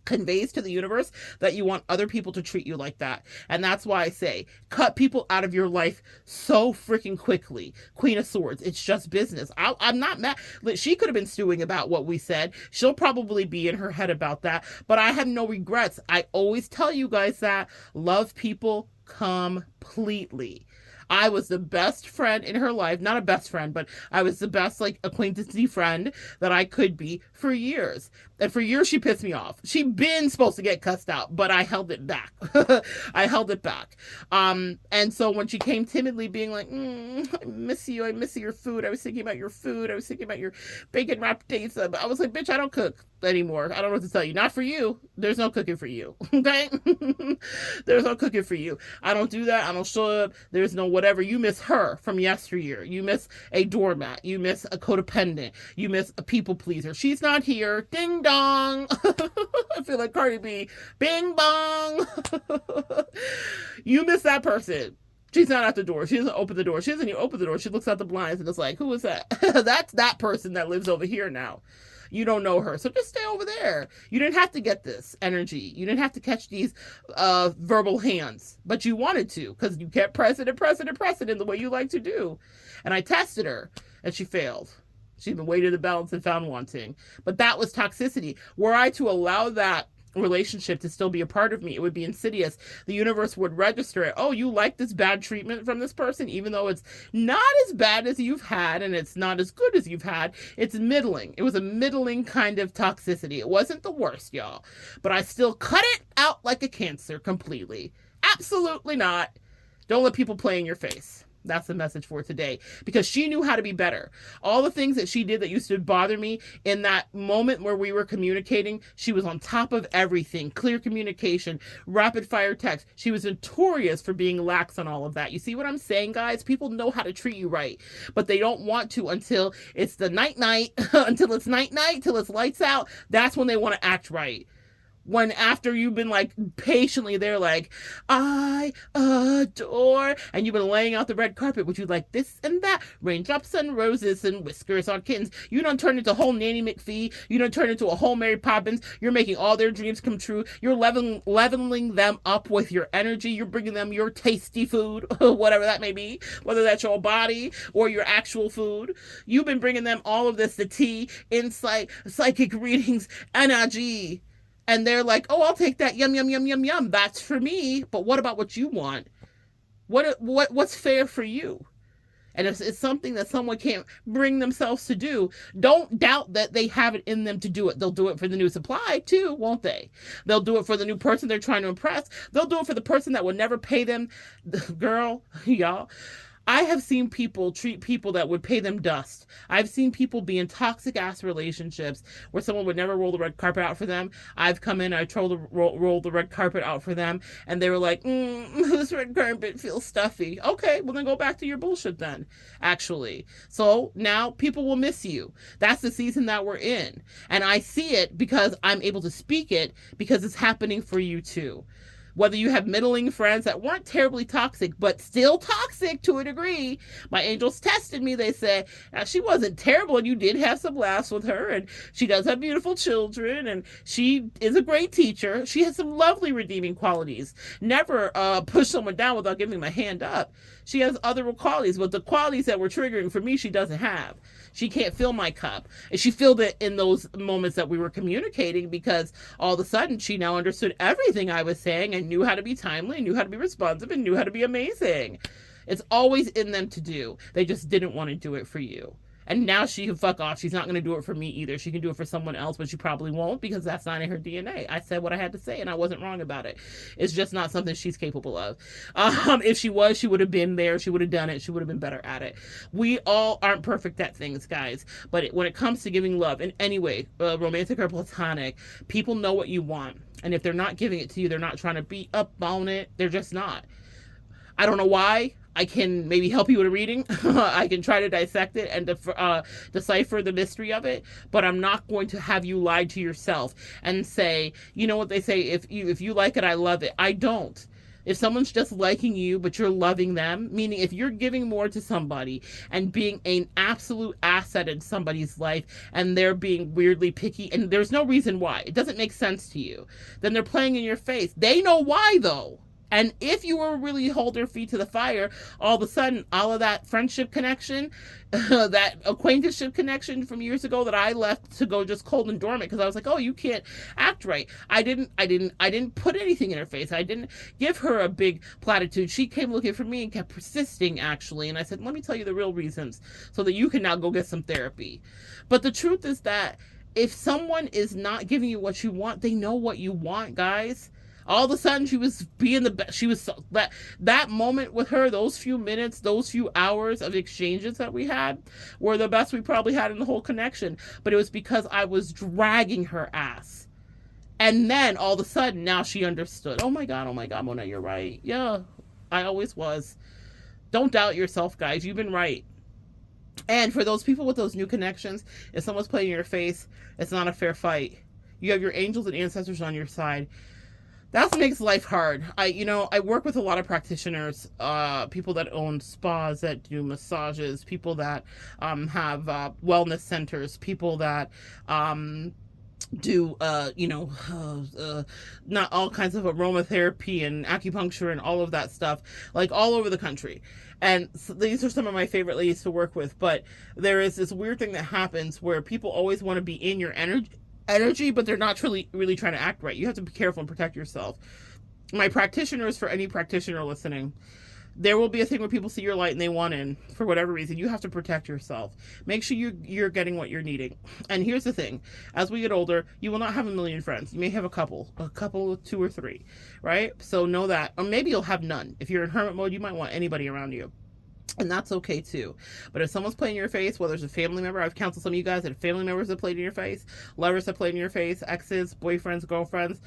conveys to the universe that you want other people to treat you like that. And that's why I say, cut people out of your life so freaking quickly. Queen of Swords, it's just business. I'm not mad. She could have been stewing about what we said. She'll probably be in her head about that, but I have no regrets. I always tell you guys that. Love people completely. I was the best friend in her life. Not a best friend, but I was the best, acquaintance-y friend that I could be for years. And for years, she pissed me off. She'd been supposed to get cussed out, but I held it back. I held it back. And so when she came timidly being like, I miss you. I miss your food. I was thinking about your food. I was thinking about your bacon wrapped dates. I was like, bitch, I don't cook anymore. I don't know what to tell you. Not for you. There's no cooking for you. Okay? There's no cooking for you. I don't do that. I don't show up. There's no whatever. You miss her from yesteryear. You miss a doormat. You miss a codependent. You miss a people pleaser. She's not here. Ding dong. I feel like Cardi B. Bing bong. You miss that person. She's not at the door. She doesn't open the door. She doesn't even open the door. She looks out the blinds and it's like, who is that? That's that person that lives over here now. You don't know her. So just stay over there. You didn't have to get this energy. You didn't have to catch these verbal hands. But you wanted to because you kept pressing and pressing and pressing in the way you like to do. And I tested her and she failed. She'd been weighted in the balance and found wanting. But that was toxicity. Were I to allow that relationship to still be a part of me, it would be insidious. The universe would register it. Oh, you like this bad treatment from this person, even though it's not as bad as you've had and it's not as good as you've had. It's middling. It was a middling kind of toxicity. It wasn't the worst, y'all. But I still cut it out like a cancer completely. Absolutely not. Don't let people play in your face. That's the message for today, because she knew how to be better. All the things that she did that used to bother me in that moment where we were communicating, she was on top of everything. Clear communication, rapid fire text. She was notorious for being lax on all of that. You see what I'm saying, guys? People know how to treat you right, but they don't want to until it's the night, until it's night, till it's lights out. That's when they want to act right. When after you've been like patiently there, like, I adore, and you've been laying out the red carpet, which you like this and that, raindrops and roses and whiskers on kittens. You don't turn into a whole Nanny McPhee. You don't turn into a whole Mary Poppins. You're making all their dreams come true. You're leveling them up with your energy. You're bringing them your tasty food, whatever that may be, whether that's your body or your actual food. You've been bringing them all of this, the tea, insight, psychic readings, energy. And they're like, oh, I'll take that. Yum, yum, yum, yum, yum. That's for me. But what about what you want? What's fair for you? And if it's something that someone can't bring themselves to do, don't doubt that they have it in them to do it. They'll do it for the new supply too, won't they? They'll do it for the new person they're trying to impress. They'll do it for the person that will never pay them. Girl, y'all, I have seen people treat people that would pay them dust. I've seen people be in toxic ass relationships where someone would never roll the red carpet out for them. I've come in, I rolled the red carpet out for them, and they were like, this red carpet feels stuffy. Okay, well then go back to your bullshit then, actually. So now people will miss you. That's the season that we're in. And I see it because I'm able to speak it because it's happening for you too. Whether you have middling friends that weren't terribly toxic, but still toxic to a degree. My angels tested me. They said, she wasn't terrible, and you did have some laughs with her, and she does have beautiful children, and she is a great teacher. She has some lovely redeeming qualities. Never push someone down without giving them a hand up. She has other qualities, but the qualities that were triggering for me, she doesn't have. She can't fill my cup. And she filled it in those moments that we were communicating, because all of a sudden she now understood everything I was saying and knew how to be timely, and knew how to be responsive, and knew how to be amazing. It's always in them to do. They just didn't want to do it for you. And now she can fuck off. She's not going to do it for me either. She can do it for someone else, but she probably won't, because that's not in her DNA. I said what I had to say, and I wasn't wrong about it. It's just not something she's capable of. If she was, she would have been there. She would have done it. She would have been better at it. We all aren't perfect at things, guys. But when it comes to giving love, in any way, romantic or platonic, people know what you want. And if they're not giving it to you, they're not trying to beat up on it. They're just not. I don't know why. I can maybe help you with a reading. I can try to dissect it and decipher the mystery of it, but I'm not going to have you lie to yourself and say, you know what they say, if you like it, I love it. I don't. If someone's just liking you, but you're loving them, meaning if you're giving more to somebody and being an absolute asset in somebody's life, and they're being weirdly picky, and there's no reason why, it doesn't make sense to you, then they're playing in your face. They know why, though. And if you were really hold their feet to the fire, all of a sudden, all of that friendship connection, that acquaintanceship connection from years ago that I left to go just cold and dormant because I was like, oh, you can't act right. I didn't put anything in her face. I didn't give her a big platitude. She came looking for me and kept persisting, actually. And I said, let me tell you the real reasons so that you can now go get some therapy. But the truth is that if someone is not giving you what you want, they know what you want, guys. All of a sudden, she was being the best. She was so, that moment with her, those few minutes, those few hours of exchanges that we had were the best we probably had in the whole connection. But it was because I was dragging her ass. And then all of a sudden, now she understood. Oh my God, Mona, you're right. Yeah, I always was. Don't doubt yourself, guys. You've been right. And for those people with those new connections, if someone's playing in your face, it's not a fair fight. You have your angels and ancestors on your side. That's what makes life hard. I work with a lot of practitioners, people that own spas, that do massages, people that have wellness centers, people that do not all kinds of aromatherapy and acupuncture and all of that stuff, like all over the country. And so these are some of my favorite ladies to work with. But there is this weird thing that happens where people always want to be in your energy, but they're not really trying to act right. You have to be careful and protect yourself. My practitioners, for any practitioner listening, there will be a thing where people see your light and they want in for whatever reason. You have to protect yourself. Make sure you're getting what you're needing. And here's the thing: as we get older, you will not have a million friends. You may have a couple, 2 or 3, right? So know that. Or maybe you'll have none. If you're in hermit mode, you might want anybody around you. And that's okay too. But if someone's playing in your face, whether it's a family member, I've counseled some of you guys that family members have played in your face, lovers have played in your face, exes, boyfriends, girlfriends,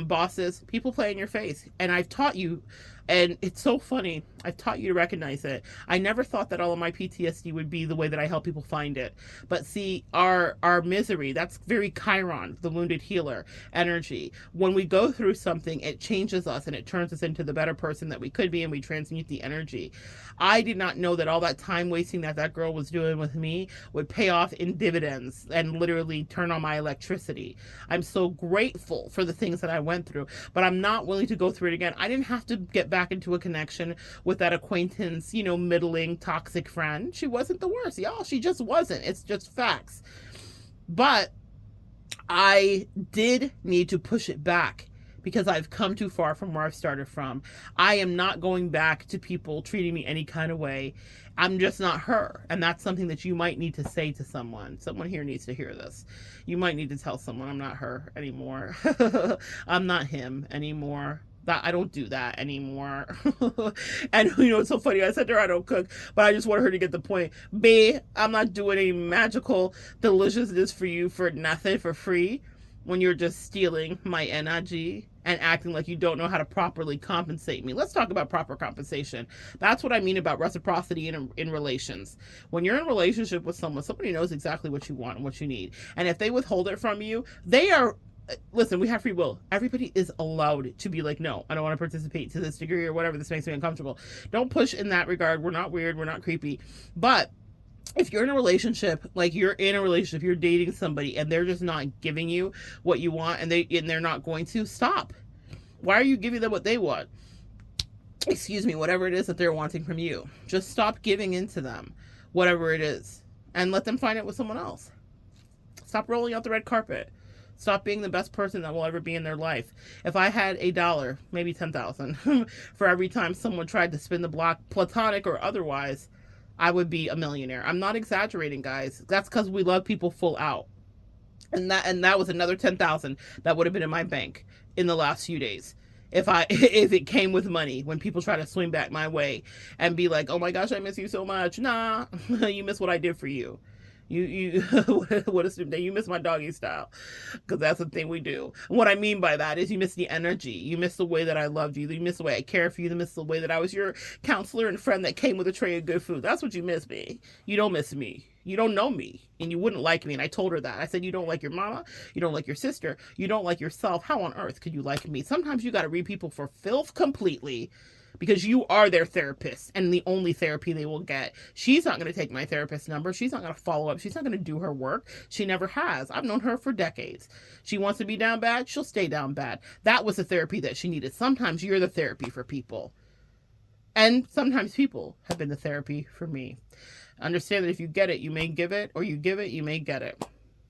bosses, people play in your face. And I've taught you, and it's so funny, I've taught you to recognize it. I never thought that all of my PTSD would be the way that I help people find it. But see, our misery, that's very Chiron, the wounded healer energy. When we go through something, it changes us and it turns us into the better person that we could be, and we transmute the energy. I did not know that all that time wasting that that girl was doing with me would pay off in dividends and literally turn on my electricity. I'm so grateful for the things that I went through, but I'm not willing to go through it again. I didn't have to get back into a connection with that acquaintance, you know, middling, toxic friend. She wasn't the worst, y'all. She just wasn't. It's just facts. But I did need to push it back because I've come too far from where I've started from. I am not going back to people treating me any kind of way. I'm just not her. And that's something that you might need to say to someone. Someone here needs to hear this. You might need to tell someone, I'm not her anymore. I'm not him anymore. That I don't do that anymore. And you know, it's so funny. I said to her, I don't cook, but I just want her to get the point. B, I'm not doing any magical deliciousness for you for nothing, for free, when you're just stealing my energy and acting like you don't know how to properly compensate me. Let's talk about proper compensation. That's what I mean about reciprocity in relations. When you're in a relationship with someone, somebody knows exactly what you want and what you need. And if they withhold it from you, they are, listen, we have free will. Everybody is allowed to be like, no, I don't want to participate to this degree or whatever. This makes me uncomfortable. Don't push in that regard. We're not weird. We're not creepy. But if you're in a relationship, like you're in a relationship, you're dating somebody and they're just not giving you what you want, and they're not going to, stop. Why are you giving them what they want? Excuse me, whatever it is that they're wanting from you. Just stop giving into them, whatever it is, and let them find it with someone else. Stop rolling out the red carpet. Stop being the best person that will ever be in their life. If I had $1, maybe 10,000, for every time someone tried to spin the block, platonic or otherwise, I would be a millionaire. I'm not exaggerating, guys. That's because we love people full out. And that was another 10,000 that would have been in my bank in the last few days. If it came with money, when people try to swing back my way and be like, oh my gosh, I miss you so much. Nah, you miss what I did for you. You what assume that you miss my doggy style, because that's the thing we do. And what I mean by that is you miss the energy, you miss the way that I loved you, you miss the way I care for you, you miss the way that I was your counselor and friend that came with a tray of good food. That's what you miss me. You don't miss me. You don't know me, and you wouldn't like me. And I told her that. I said, you don't like your mama, you don't like your sister, you don't like yourself. How on earth could you like me? Sometimes you got to read people for filth completely, because you are their therapist and the only therapy they will get. She's not going to take my therapist number. She's not going to follow up. She's not going to do her work. She never has. I've known her for decades. She wants to be down bad. She'll stay down bad. That was the therapy that she needed. Sometimes you're the therapy for people. And sometimes people have been the therapy for me. Understand that if you get it, you may give it, or you give it, you may get it.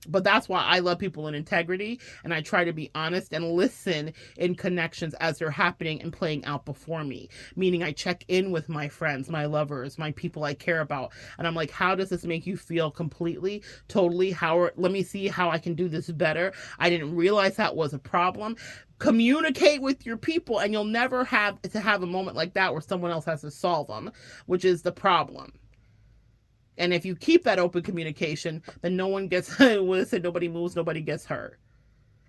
But that's why I love people in integrity, and I try to be honest and listen in connections as they're happening and playing out before me. Meaning I check in with my friends, my lovers, my people I care about, and I'm like, how does this make you feel completely, totally? Let me see how I can do this better. I didn't realize that was a problem. Communicate with your people, and you'll never have to have a moment like that where someone else has to solve them, which is the problem. And if you keep that open communication, then no one gets, nobody moves, nobody gets hurt.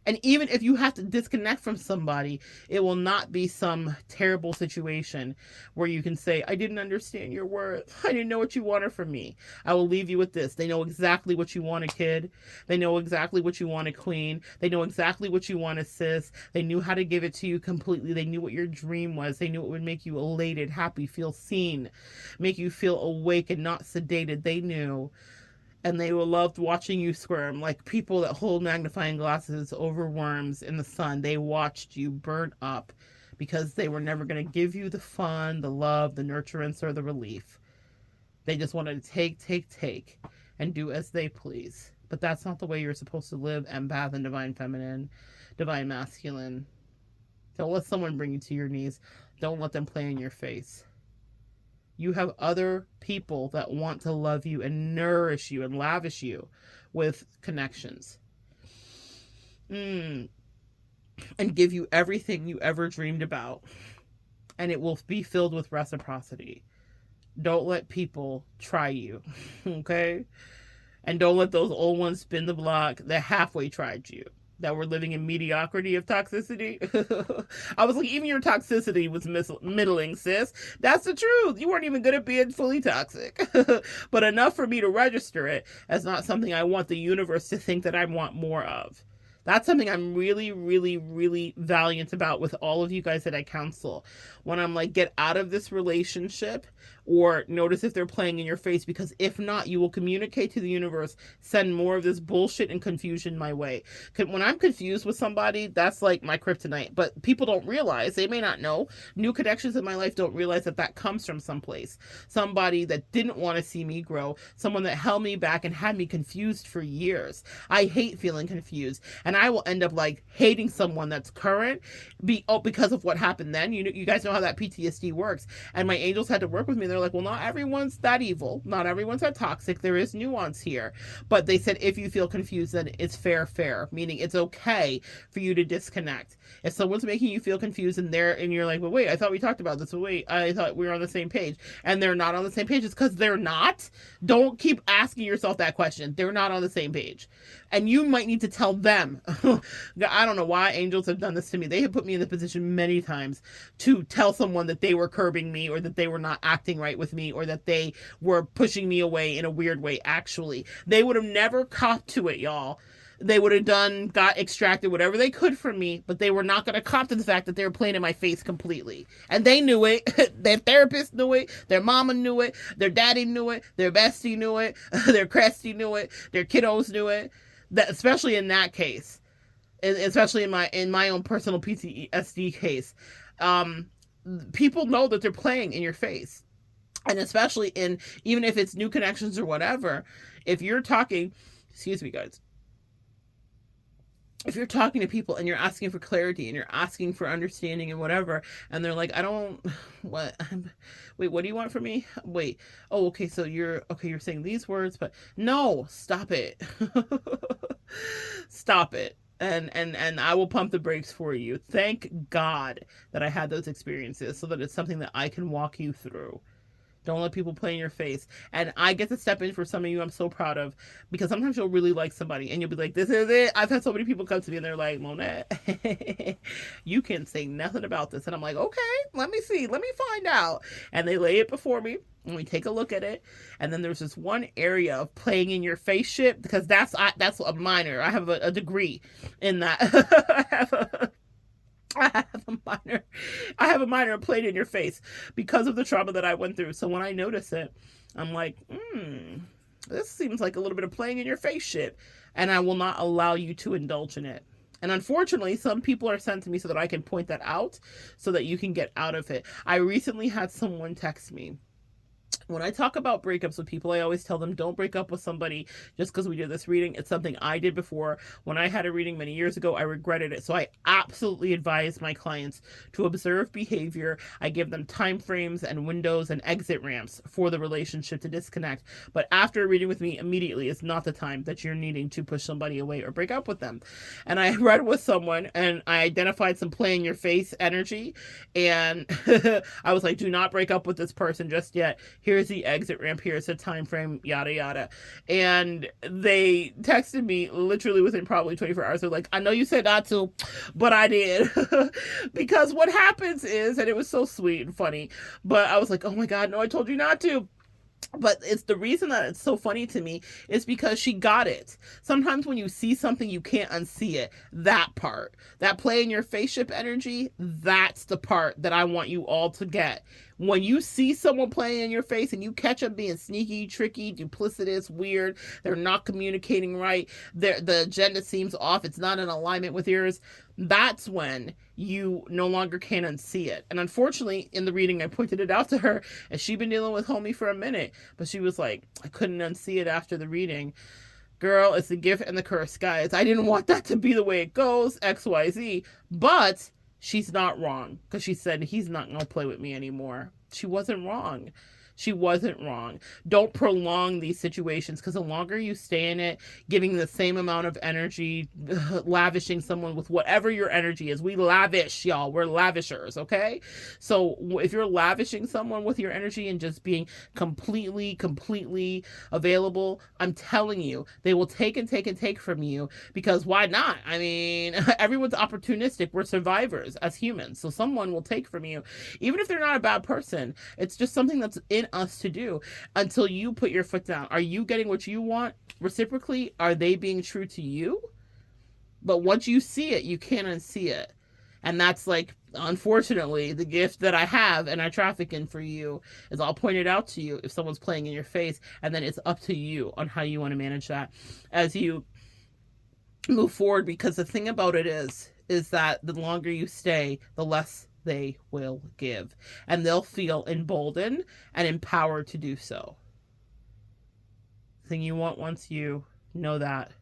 And even if you have to disconnect from somebody, it will not be some terrible situation where you can say, I didn't understand your worth. I didn't know what you wanted from me. I will leave you with this. They know exactly what you want, a kid. They know exactly what you want, a queen. They know exactly what you want, a sis. They knew how to give it to you completely. They knew what your dream was. They knew it would make you elated, happy, feel seen, make you feel awake and not sedated. They knew. And they will love watching you squirm, like people that hold magnifying glasses over worms in the sun. They watched you burn up because they were never going to give you the fun, the love, the nurturance, or the relief. They just wanted to take, and do as they please. But that's not the way you're supposed to live, empath and divine feminine, divine masculine. Don't let someone bring you to your knees. Don't let them play in your face. You have other people that want to love you and nourish you and lavish you with connections. And give you everything you ever dreamed about. And it will be filled with reciprocity. Don't let people try you. Okay? And don't let those old ones spin the block that halfway tried you, that were living in mediocrity of toxicity. I was like, even your toxicity was middling, sis. That's the truth. You weren't even good at being fully toxic. But enough for me to register it as not something I want the universe to think that I want more of. That's something I'm really, really, really valiant about with all of you guys that I counsel. When I'm like, get out of this relationship, or notice if they're playing in your face, because if not, you will communicate to the universe, send more of this bullshit and confusion my way. When I'm confused with somebody, that's like my kryptonite. But people don't realize, they may not know, new connections in my life don't realize that that comes from someplace. Somebody that didn't want to see me grow, someone that held me back and had me confused for years. I hate feeling confused, and I will end up like hating someone that's current because of what happened then. You guys know how that PTSD works. And my angels had to work with me. They're like, well, not everyone's that evil. Not everyone's that toxic. There is nuance here. But they said, if you feel confused, then it's fair, meaning it's okay for you to disconnect. If someone's making you feel confused and you're like, well, wait, I thought we talked about this. Well, wait, I thought we were on the same page. And they're not on the same page. It's because they're not. Don't keep asking yourself that question. They're not on the same page. And you might need to tell them. I don't know why angels have done this to me. They have put me in the position many times to tell someone that they were curbing me, or that they were not acting right with me, or that they were pushing me away in a weird way. Actually, they would have never caught to it, y'all. They would have got extracted whatever they could from me, but they were not going to cop to the fact that they were playing in my face completely. And they knew it. Their therapist knew it. Their mama knew it. Their daddy knew it. Their bestie knew it. Their crestie knew it. Their kiddos knew it. That, especially in that case, especially in my own personal PTSD case, people know that they're playing in your face. And especially even if it's new connections or whatever, if you're talking, excuse me, guys, if you're talking to people and you're asking for clarity and you're asking for understanding and whatever, and they're like, wait, what do you want from me? Wait, oh, okay, so you're saying these words, but no, stop it. Stop it. And I will pump the brakes for you. Thank God that I had those experiences so that it's something that I can walk you through. Don't let people play in your face. And I get to step in for some of you I'm so proud of, because sometimes you'll really like somebody and you'll be like, this is it. I've had so many people come to me and they're like, Monette, you can say nothing about this. And I'm like, okay, let me see. Let me find out. And they lay it before me and we take a look at it. And then there's this one area of playing in your face shit, because that's a minor. I have a degree in that. I have a minor played in your face because of the trauma that I went through. So when I notice it, I'm like, this seems like a little bit of playing in your face shit. And I will not allow you to indulge in it. And unfortunately, some people are sent to me so that I can point that out so that you can get out of it. I recently had someone text me. When I talk about breakups with people, I always tell them, don't break up with somebody just because we did this reading. It's something I did before. When I had a reading many years ago, I regretted it. So I absolutely advise my clients to observe behavior. I give them time frames and windows and exit ramps for the relationship to disconnect. But after a reading with me, immediately is not the time that you're needing to push somebody away or break up with them. And I read with someone and I identified some play in your face energy. And I was like, do not break up with this person just yet. Here's the exit ramp, here's the time frame, yada yada. And they texted me literally within probably 24 hours. They're like, I know you said not to, but I did. Because what happens is, and it was so sweet and funny, but I was like, oh my God, no, I told you not to. But it's the reason that it's so funny to me is because she got it. Sometimes when you see something, you can't unsee it. That part, that play in your spaceship energy, that's the part that I want you all to get. When you see someone playing in your face and you catch them being sneaky, tricky, duplicitous, weird, they're not communicating right, the agenda seems off, it's not in alignment with yours, that's when you no longer can unsee it. And unfortunately, in the reading, I pointed it out to her, and she'd been dealing with homie for a minute, but she was like, I couldn't unsee it after the reading. Girl, it's the gift and the curse, guys. I didn't want that to be the way it goes, XYZ, but she's not wrong, because she said he's not going to play with me anymore. She wasn't wrong. She wasn't wrong. Don't prolong these situations, because the longer you stay in it, giving the same amount of energy, lavishing someone with whatever your energy is. We lavish, y'all. We're lavishers, okay? So if you're lavishing someone with your energy and just being completely available, I'm telling you, they will take and take and take from you, because why not? I mean, everyone's opportunistic. We're survivors as humans. So someone will take from you, even if they're not a bad person. It's just something that's in us to do until you put your foot down. Are you getting what you want reciprocally? Are they being true to you? But once you see it, you can't unsee it. And that's like, unfortunately, the gift that I have and I traffic in for you is I'll point it out to you if someone's playing in your face, and then it's up to you on how you want to manage that as you move forward. Because the thing about it is that the longer you stay, the less they will give, and they'll feel emboldened and empowered to do so. The thing you want once you know that.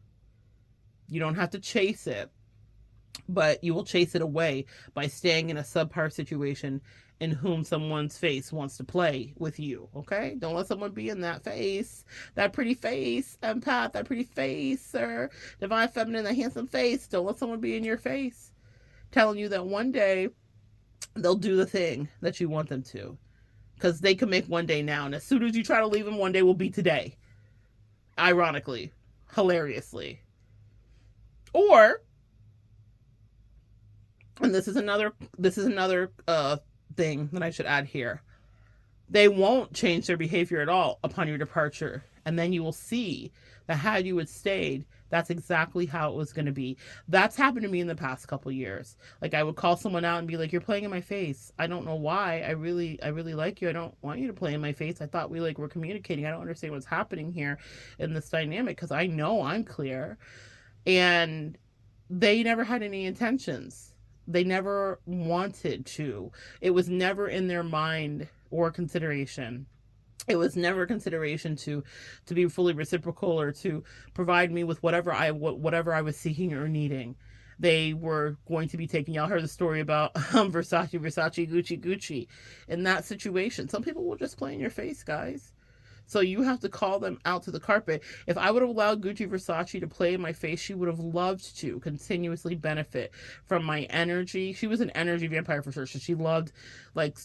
You don't have to chase it, but you will chase it away by staying in a subpar situation in whom someone's face wants to play with you, okay? Don't let someone be in that face, that pretty face, empath, that pretty face, sir, divine feminine, that handsome face. Don't let someone be in your face telling you that one day they'll do the thing that you want them to, because they can make one day now, and as soon as you try to leave them, one day will be today. Ironically, hilariously. Or, and this is another thing that I should add here. They won't change their behavior at all upon your departure. And then you will see that had you had stayed, that's exactly how it was going to be. That's happened to me in the past couple years. Like, I would call someone out and be like, you're playing in my face. I don't know why. I really like you. I don't want you to play in my face. I thought we were communicating. I don't understand what's happening here in this dynamic, because I know I'm clear. And they never had any intentions. They never wanted to. It was never in their mind or consideration. It was never consideration to be fully reciprocal or to provide me with whatever I was seeking or needing. They were going to be taking, y'all heard the story about Versace, Gucci. In that situation, some people will just play in your face, guys. So you have to call them out to the carpet. If I would have allowed Gucci Versace to play in my face, she would have loved to continuously benefit from my energy. She was an energy vampire for sure. So she loved like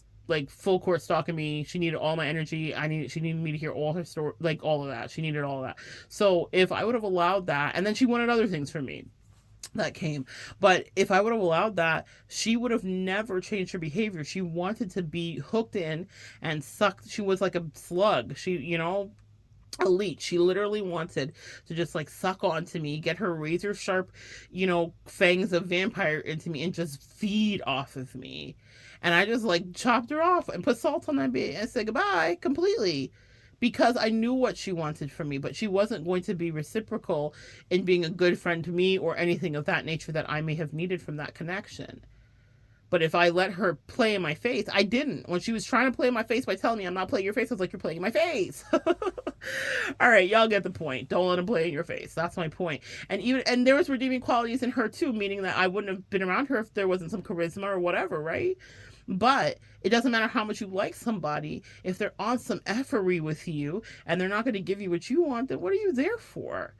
full court stalking me. She needed all my energy. She needed me to hear all her story, like all of that. She needed all of that. So if I would have allowed that, and then she wanted other things from me that came. But if I would have allowed that, she would have never changed her behavior. She wanted to be hooked in and sucked. She was like a slug. She, a leech. She literally wanted to just like suck onto me, get her razor sharp, fangs of vampire into me and just feed off of me. And I just like chopped her off and put salt on that bit and said goodbye completely. Because I knew what she wanted from me, but she wasn't going to be reciprocal in being a good friend to me or anything of that nature that I may have needed from that connection. But if I let her play in my face, I didn't. When she was trying to play in my face by telling me I'm not playing your face, I was like, you're playing in my face. All right, y'all get the point. Don't let him play in your face. That's my point. And there was redeeming qualities in her too, meaning that I wouldn't have been around her if there wasn't some charisma or whatever, right? But it doesn't matter how much you like somebody. If they're on some effery with you and they're not going to give you what you want, then what are you there for?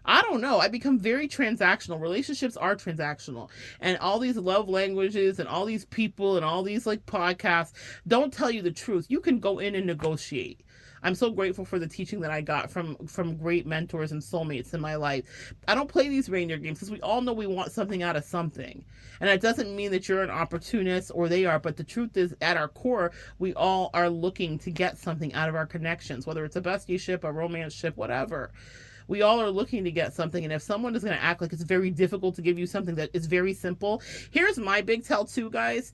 I don't know. I become very transactional. Relationships are transactional. And all these love languages and all these people and all these like podcasts don't tell you the truth. You can go in and negotiate. I'm so grateful for the teaching that I got from great mentors and soulmates in my life. I don't play these reindeer games because we all know we want something out of something. And that doesn't mean that you're an opportunist or they are, but the truth is at our core, we all are looking to get something out of our connections, whether it's a bestie-ship, a romance ship, whatever. We all are looking to get something, and if someone is going to act like it's very difficult to give you something that is very simple, here's my big tell too, guys.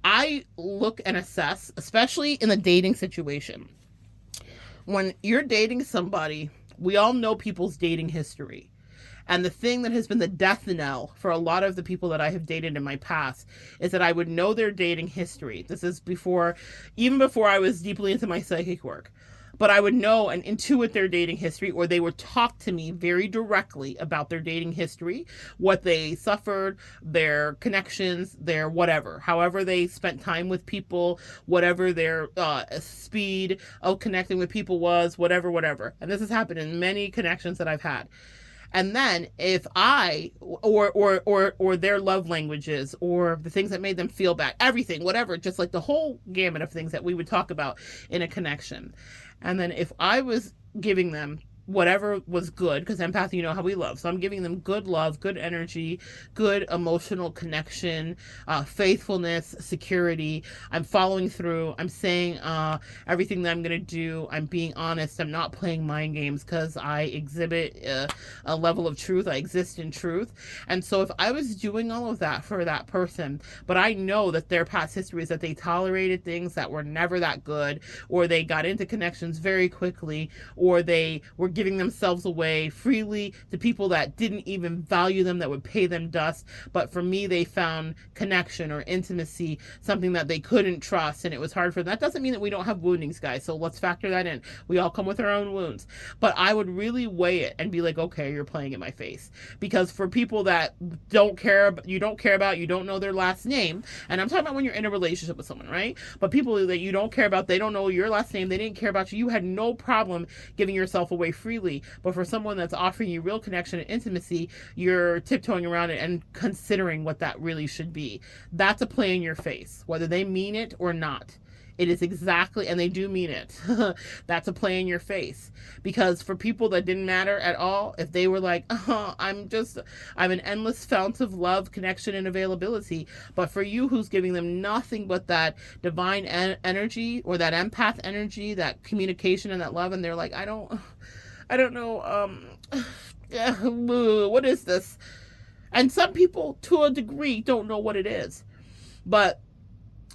I look and assess, especially in a dating situation. When you're dating somebody, we all know people's dating history. And the thing that has been the death knell for a lot of the people that I have dated in my past is that I would know their dating history. This is even before I was deeply into my psychic work. but I would know and intuit their dating history, or they would talk to me very directly about their dating history, what they suffered, their connections, their whatever, however they spent time with people, whatever their speed of connecting with people was, whatever. And this has happened in many connections that I've had. And then if I or their love languages or the things that made them feel bad, everything, whatever, just like the whole gamut of things that we would talk about in a connection. And then if I was giving them whatever was good, because empath, you know how we love. So I'm giving them good love, good energy, good emotional connection, faithfulness, security. I'm following through. I'm saying everything that I'm going to do. I'm being honest. I'm not playing mind games because I exhibit a level of truth. I exist in truth. And so if I was doing all of that for that person, but I know that their past history is that they tolerated things that were never that good, or they got into connections very quickly, or they were giving themselves away freely to people that didn't even value them, that would pay them dust. But for me, they found connection or intimacy, something that they couldn't trust, and it was hard for them. That doesn't mean that we don't have woundings, guys. So let's factor that in. We all come with our own wounds. But I would really weigh it and be like, okay, you're playing in my face. Because for people that don't care, you don't care about, you don't know their last name, and I'm talking about when you're in a relationship with someone, right? But people that you don't care about, they don't know your last name, they didn't care about you, you had no problem giving yourself away freely. But for someone that's offering you real connection and intimacy, you're tiptoeing around it and considering what that really should be. That's a play in your face, whether they mean it or not. It is exactly, and they do mean it. That's a play in your face. Because for people that didn't matter at all, if they were like, I'm an endless fount of love, connection, and availability. But for you, who's giving them nothing but that divine energy, or that empath energy, that communication and that love, and they're like, I don't know, what is this? And some people, to a degree, don't know what it is. But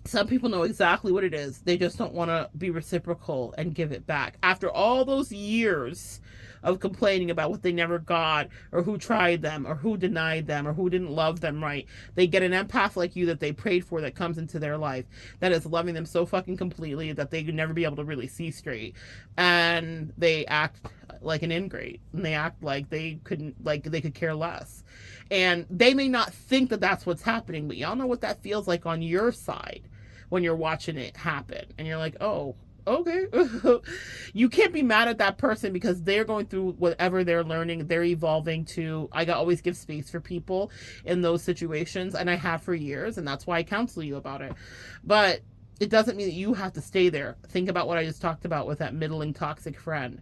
some people know exactly what it is. They just don't want to be reciprocal and give it back. After all those years of complaining about what they never got, or who tried them, or who denied them, or who didn't love them right, they get an empath like you that they prayed for, that comes into their life, that is loving them so fucking completely that they could never be able to really see straight. And they act like an ingrate, and they act like they could care less. And they may not think that that's what's happening, but y'all know what that feels like on your side when you're watching it happen. And you're like, oh, okay. You can't be mad at that person because they're going through whatever they're learning. They're evolving to, I always give space for people in those situations, and I have for years, and that's why I counsel you about it. But it doesn't mean that you have to stay there. Think about what I just talked about with that middling toxic friend.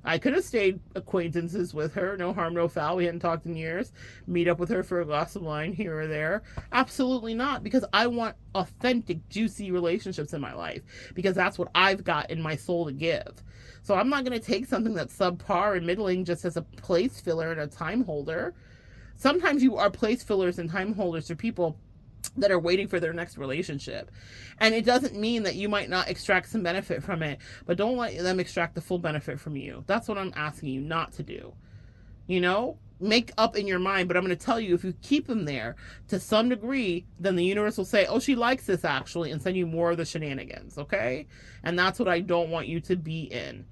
I could have stayed acquaintances with her, no harm, no foul. We hadn't talked in years. Meet up with her for a glass of wine here or there. Absolutely not, because I want authentic, juicy relationships in my life, because that's what I've got in my soul to give. So I'm not going to take something that's subpar and middling just as a place filler and a time holder. Sometimes you are place fillers and time holders for people that are waiting for their next relationship. And it doesn't mean that you might not extract some benefit from it, but don't let them extract the full benefit from you. That's what I'm asking you not to do. You know, make up in your mind, but I'm going to tell you, if you keep them there to some degree, then the universe will say, oh, she likes this actually, and send you more of the shenanigans, okay? And that's what I don't want you to be in.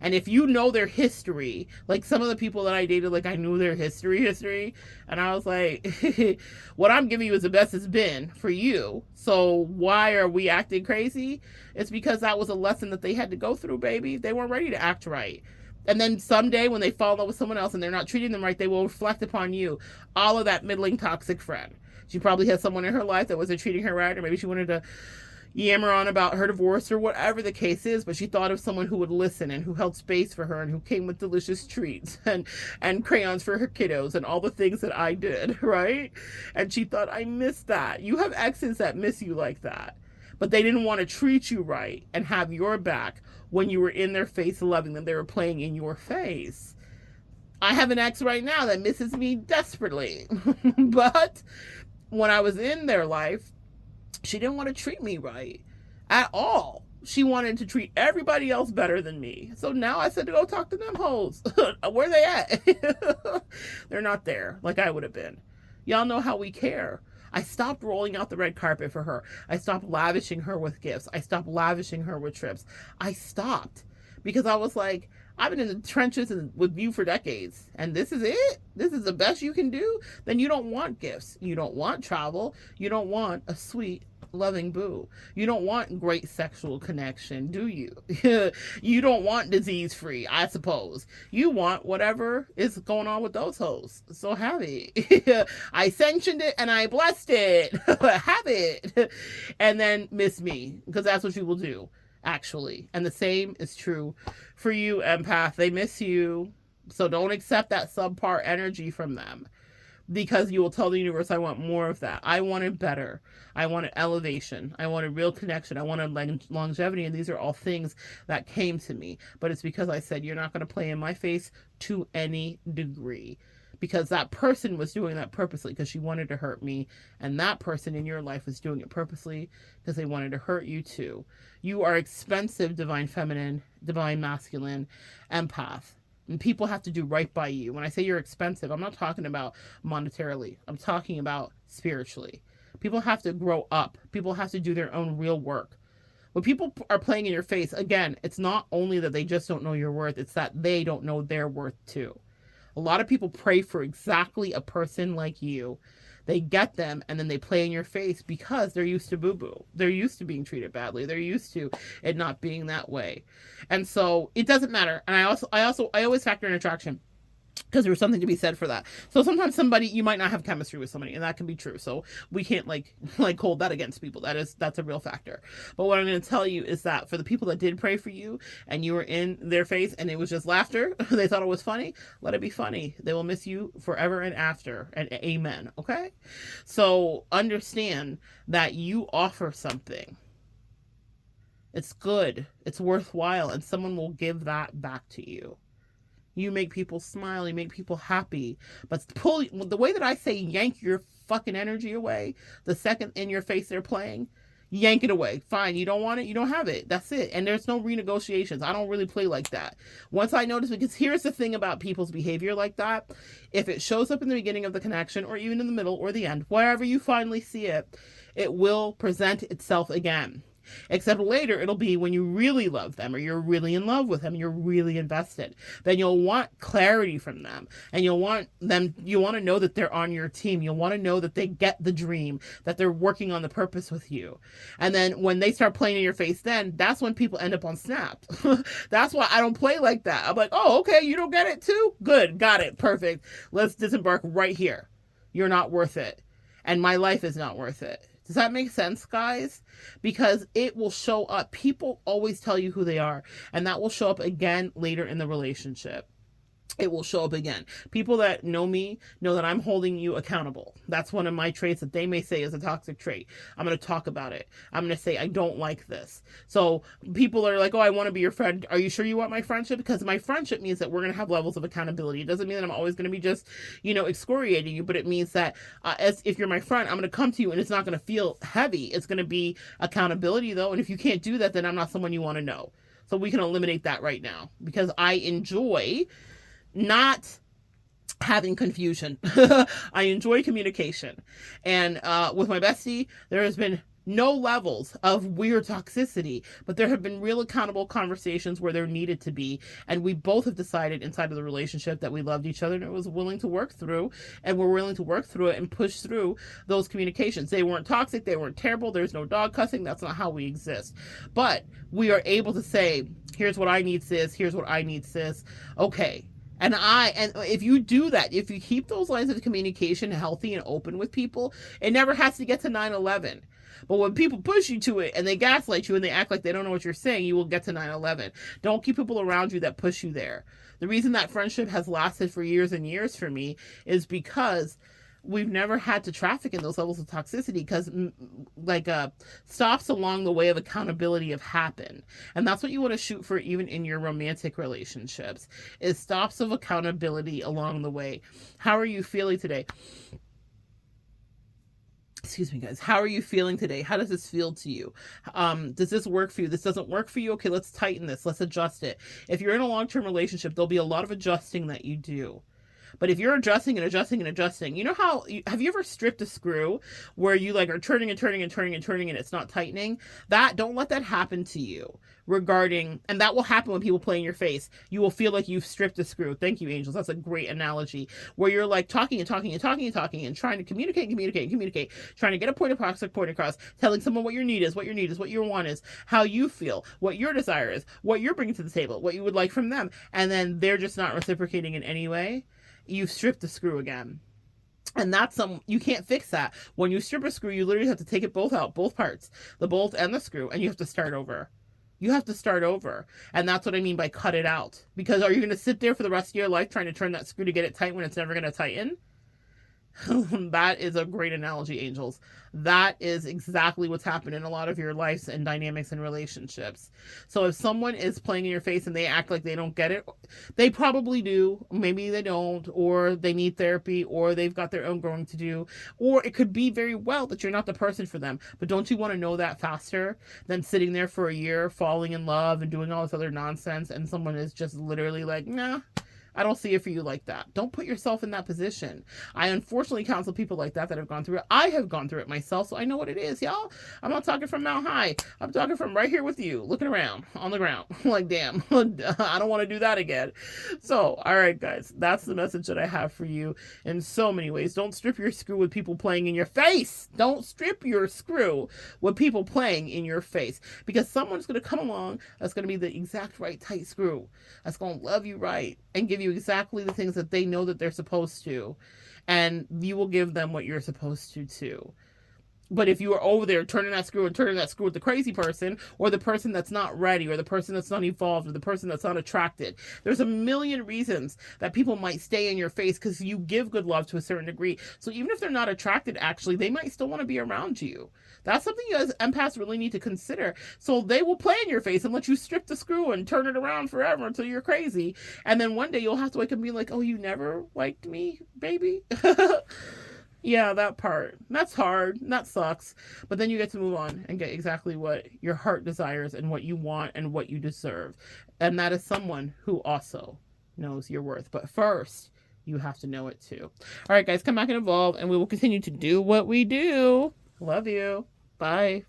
And if you know their history, like some of the people that I dated, like I knew their history, and I was like, what I'm giving you is the best it's been for you. So why are we acting crazy? It's because that was a lesson that they had to go through, baby. They weren't ready to act right. And then someday when they fall in love with someone else and they're not treating them right, they will reflect upon you, all of that middling toxic friend. She probably had someone in her life that wasn't treating her right, or maybe she wanted to yammer on about her divorce or whatever the case is, but she thought of someone who would listen and who held space for her and who came with delicious treats and crayons for her kiddos and all the things that I did, right? And she thought, I miss that. You have exes that miss you like that, but they didn't want to treat you right and have your back when you were in their face loving them. They were playing in your face. I have an ex right now that misses me desperately, but when I was in their life, she didn't want to treat me right at all. She wanted to treat everybody else better than me. So now I said to go talk to them hoes. Where they at? They're not there like I would have been. Y'all know how we care. I stopped rolling out the red carpet for her. I stopped lavishing her with gifts. I stopped lavishing her with trips. I stopped because I was like, I've been in the trenches with you for decades, and this is it? This is the best you can do? Then you don't want gifts. You don't want travel. You don't want a sweet, loving boo. You don't want great sexual connection, do you? You don't want disease free, I suppose. You want whatever is going on with those hoes. So have it. I sanctioned it and I blessed it. Have it. And then miss me, because that's what you will do, actually. And the same is true for you, empath. They miss you. So don't accept that subpar energy from them, because you will tell the universe, I want more of that. I wanted better. I wanted elevation. I wanted real connection. I wanted longevity. And these are all things that came to me. But it's because I said, you're not going to play in my face to any degree. Because that person was doing that purposely because she wanted to hurt me. And that person in your life was doing it purposely because they wanted to hurt you too. You are expensive, divine feminine, divine masculine, empath. And people have to do right by you. When I say you're expensive, I'm not talking about monetarily. I'm talking about spiritually. People have to grow up. People have to do their own real work. When people are playing in your face, again, it's not only that they just don't know your worth, it's that they don't know their worth too. A lot of people pray for exactly a person like you. They get them and then they play in your face because they're used to boo-boo. They're used to being treated badly. They're used to it not being that way. And so it doesn't matter. And I always factor in attraction, because there's something to be said for that. So sometimes you might not have chemistry with somebody, and that can be true. So we can't like hold that against people. That's a real factor. But what I'm going to tell you is that for the people that did pray for you and you were in their face and it was just laughter, they thought it was funny, let it be funny. They will miss you forever and after. And amen. Okay? So understand that you offer something. It's good. It's worthwhile, and someone will give that back to you. You make people smile, you make people happy. But the way that I say yank your fucking energy away, the second in your face they're playing, yank it away. Fine, you don't want it, you don't have it. That's it. And there's no renegotiations. I don't really play like that. Once I notice, because here's the thing about people's behavior like that. If it shows up in the beginning of the connection, or even in the middle or the end, wherever you finally see it, it will present itself again. Except later, it'll be when you really love them, or you're really in love with them, you're really invested. Then you'll want clarity from them, and you want to know that they're on your team. You'll want to know that they get the dream, that they're working on the purpose with you. And then when they start playing in your face, then that's when people end up on Snap. That's why I don't play like that. I'm like, oh, okay, you don't get it too? Good, got it, perfect. Let's disembark right here. You're not worth it. And my life is not worth it. Does that make sense, guys? Because it will show up. People always tell you who they are, and that will show up again later in the relationship. It will show up again. People that know me know that I'm holding you accountable. That's one of my traits that they may say is a toxic trait. I'm going to talk about it. I'm going to say, I don't like this. So people are like, oh, I want to be your friend. Are you sure you want my friendship? Because my friendship means that we're going to have levels of accountability. It doesn't mean that I'm always going to be just, excoriating you, but it means that as if you're my friend, I'm going to come to you and it's not going to feel heavy. It's going to be accountability though. And if you can't do that, then I'm not someone you want to know. So we can eliminate that right now, because I enjoy not having confusion. I enjoy communication. And with my bestie, there has been no levels of weird toxicity, but there have been real accountable conversations where there needed to be. And we both have decided inside of the relationship that we loved each other and it was willing to work through, and we're willing to work through it and push through those communications. They weren't toxic. They weren't terrible. There's no dog cussing. That's not how we exist. But we are able to say, here's what I need, sis. Here's what I need, sis. Okay. And if you do that, if you keep those lines of communication healthy and open with people, it never has to get to 9/11. But when people push you to it and they gaslight you and they act like they don't know what you're saying, you will get to 9/11. Don't keep people around you that push you there. The reason that friendship has lasted for years and years for me is because we've never had to traffic in those levels of toxicity, because stops along the way of accountability have happened. And that's what you want to shoot for even in your romantic relationships, is stops of accountability along the way. How are you feeling today? Excuse me, guys. How are you feeling today? How does this feel to you? Does this work for you? This doesn't work for you? Okay, let's tighten this. Let's adjust it. If you're in a long-term relationship, there'll be a lot of adjusting that you do. But if you're adjusting and adjusting and adjusting, you know how, have you ever stripped a screw where you like are turning and turning and turning and turning and it's not tightening? Don't let that happen to you and that will happen when people play in your face. You will feel like you've stripped a screw. Thank you, angels. That's a great analogy, where you're like talking and talking and talking and talking and trying to communicate, trying to get a point across, telling someone what your need is, what your want is, how you feel, what your desire is, what you're bringing to the table, what you would like from them, and then they're just not reciprocating in any way. You've stripped the screw again. And you can't fix that. When you strip a screw, you literally have to take it both out, both parts, the bolt and the screw, and you have to start over. You have to start over. And that's what I mean by cut it out. Because are you going to sit there for the rest of your life trying to turn that screw to get it tight when it's never going to tighten? That is a great analogy, angels. That is exactly what's happened in a lot of your lives and dynamics and relationships. So if someone is playing in your face and they act like they don't get it, they probably do. Maybe they don't, or they need therapy, or they've got their own growing to do, or it could be very well that you're not the person for them. But don't you want to know that faster than sitting there for a year, falling in love and doing all this other nonsense, and someone is just literally like, nah, I don't see it for you like that. Don't put yourself in that position. I unfortunately counsel people like that have gone through it. I have gone through it myself, so I know what it is, y'all. I'm not talking from Mount High. I'm talking from right here with you, looking around on the ground. Like, damn, I don't want to do that again. So, all right, guys, that's the message that I have for you in so many ways. Don't strip your screw with people playing in your face. Don't strip your screw with people playing in your face, because someone's going to come along that's going to be the exact right tight screw, that's going to love you right and give you exactly the things that they know that they're supposed to, and you will give them what you're supposed to too. But if you are over there turning that screw with the crazy person, or the person that's not ready, or the person that's not evolved, or the person that's not attracted, there's a million reasons that people might stay in your face, because you give good love to a certain degree. So even if they're not attracted, actually, they might still want to be around you. That's something you as empaths really need to consider. So they will play in your face and let you strip the screw and turn it around forever until you're crazy. And then one day you'll have to wake up and be like, oh, you never liked me, baby? Yeah, that part. That's hard. That sucks. But then you get to move on and get exactly what your heart desires and what you want and what you deserve. And that is someone who also knows your worth. But first, you have to know it too. All right, guys, come back and evolve, and we will continue to do what we do. Love you. Bye.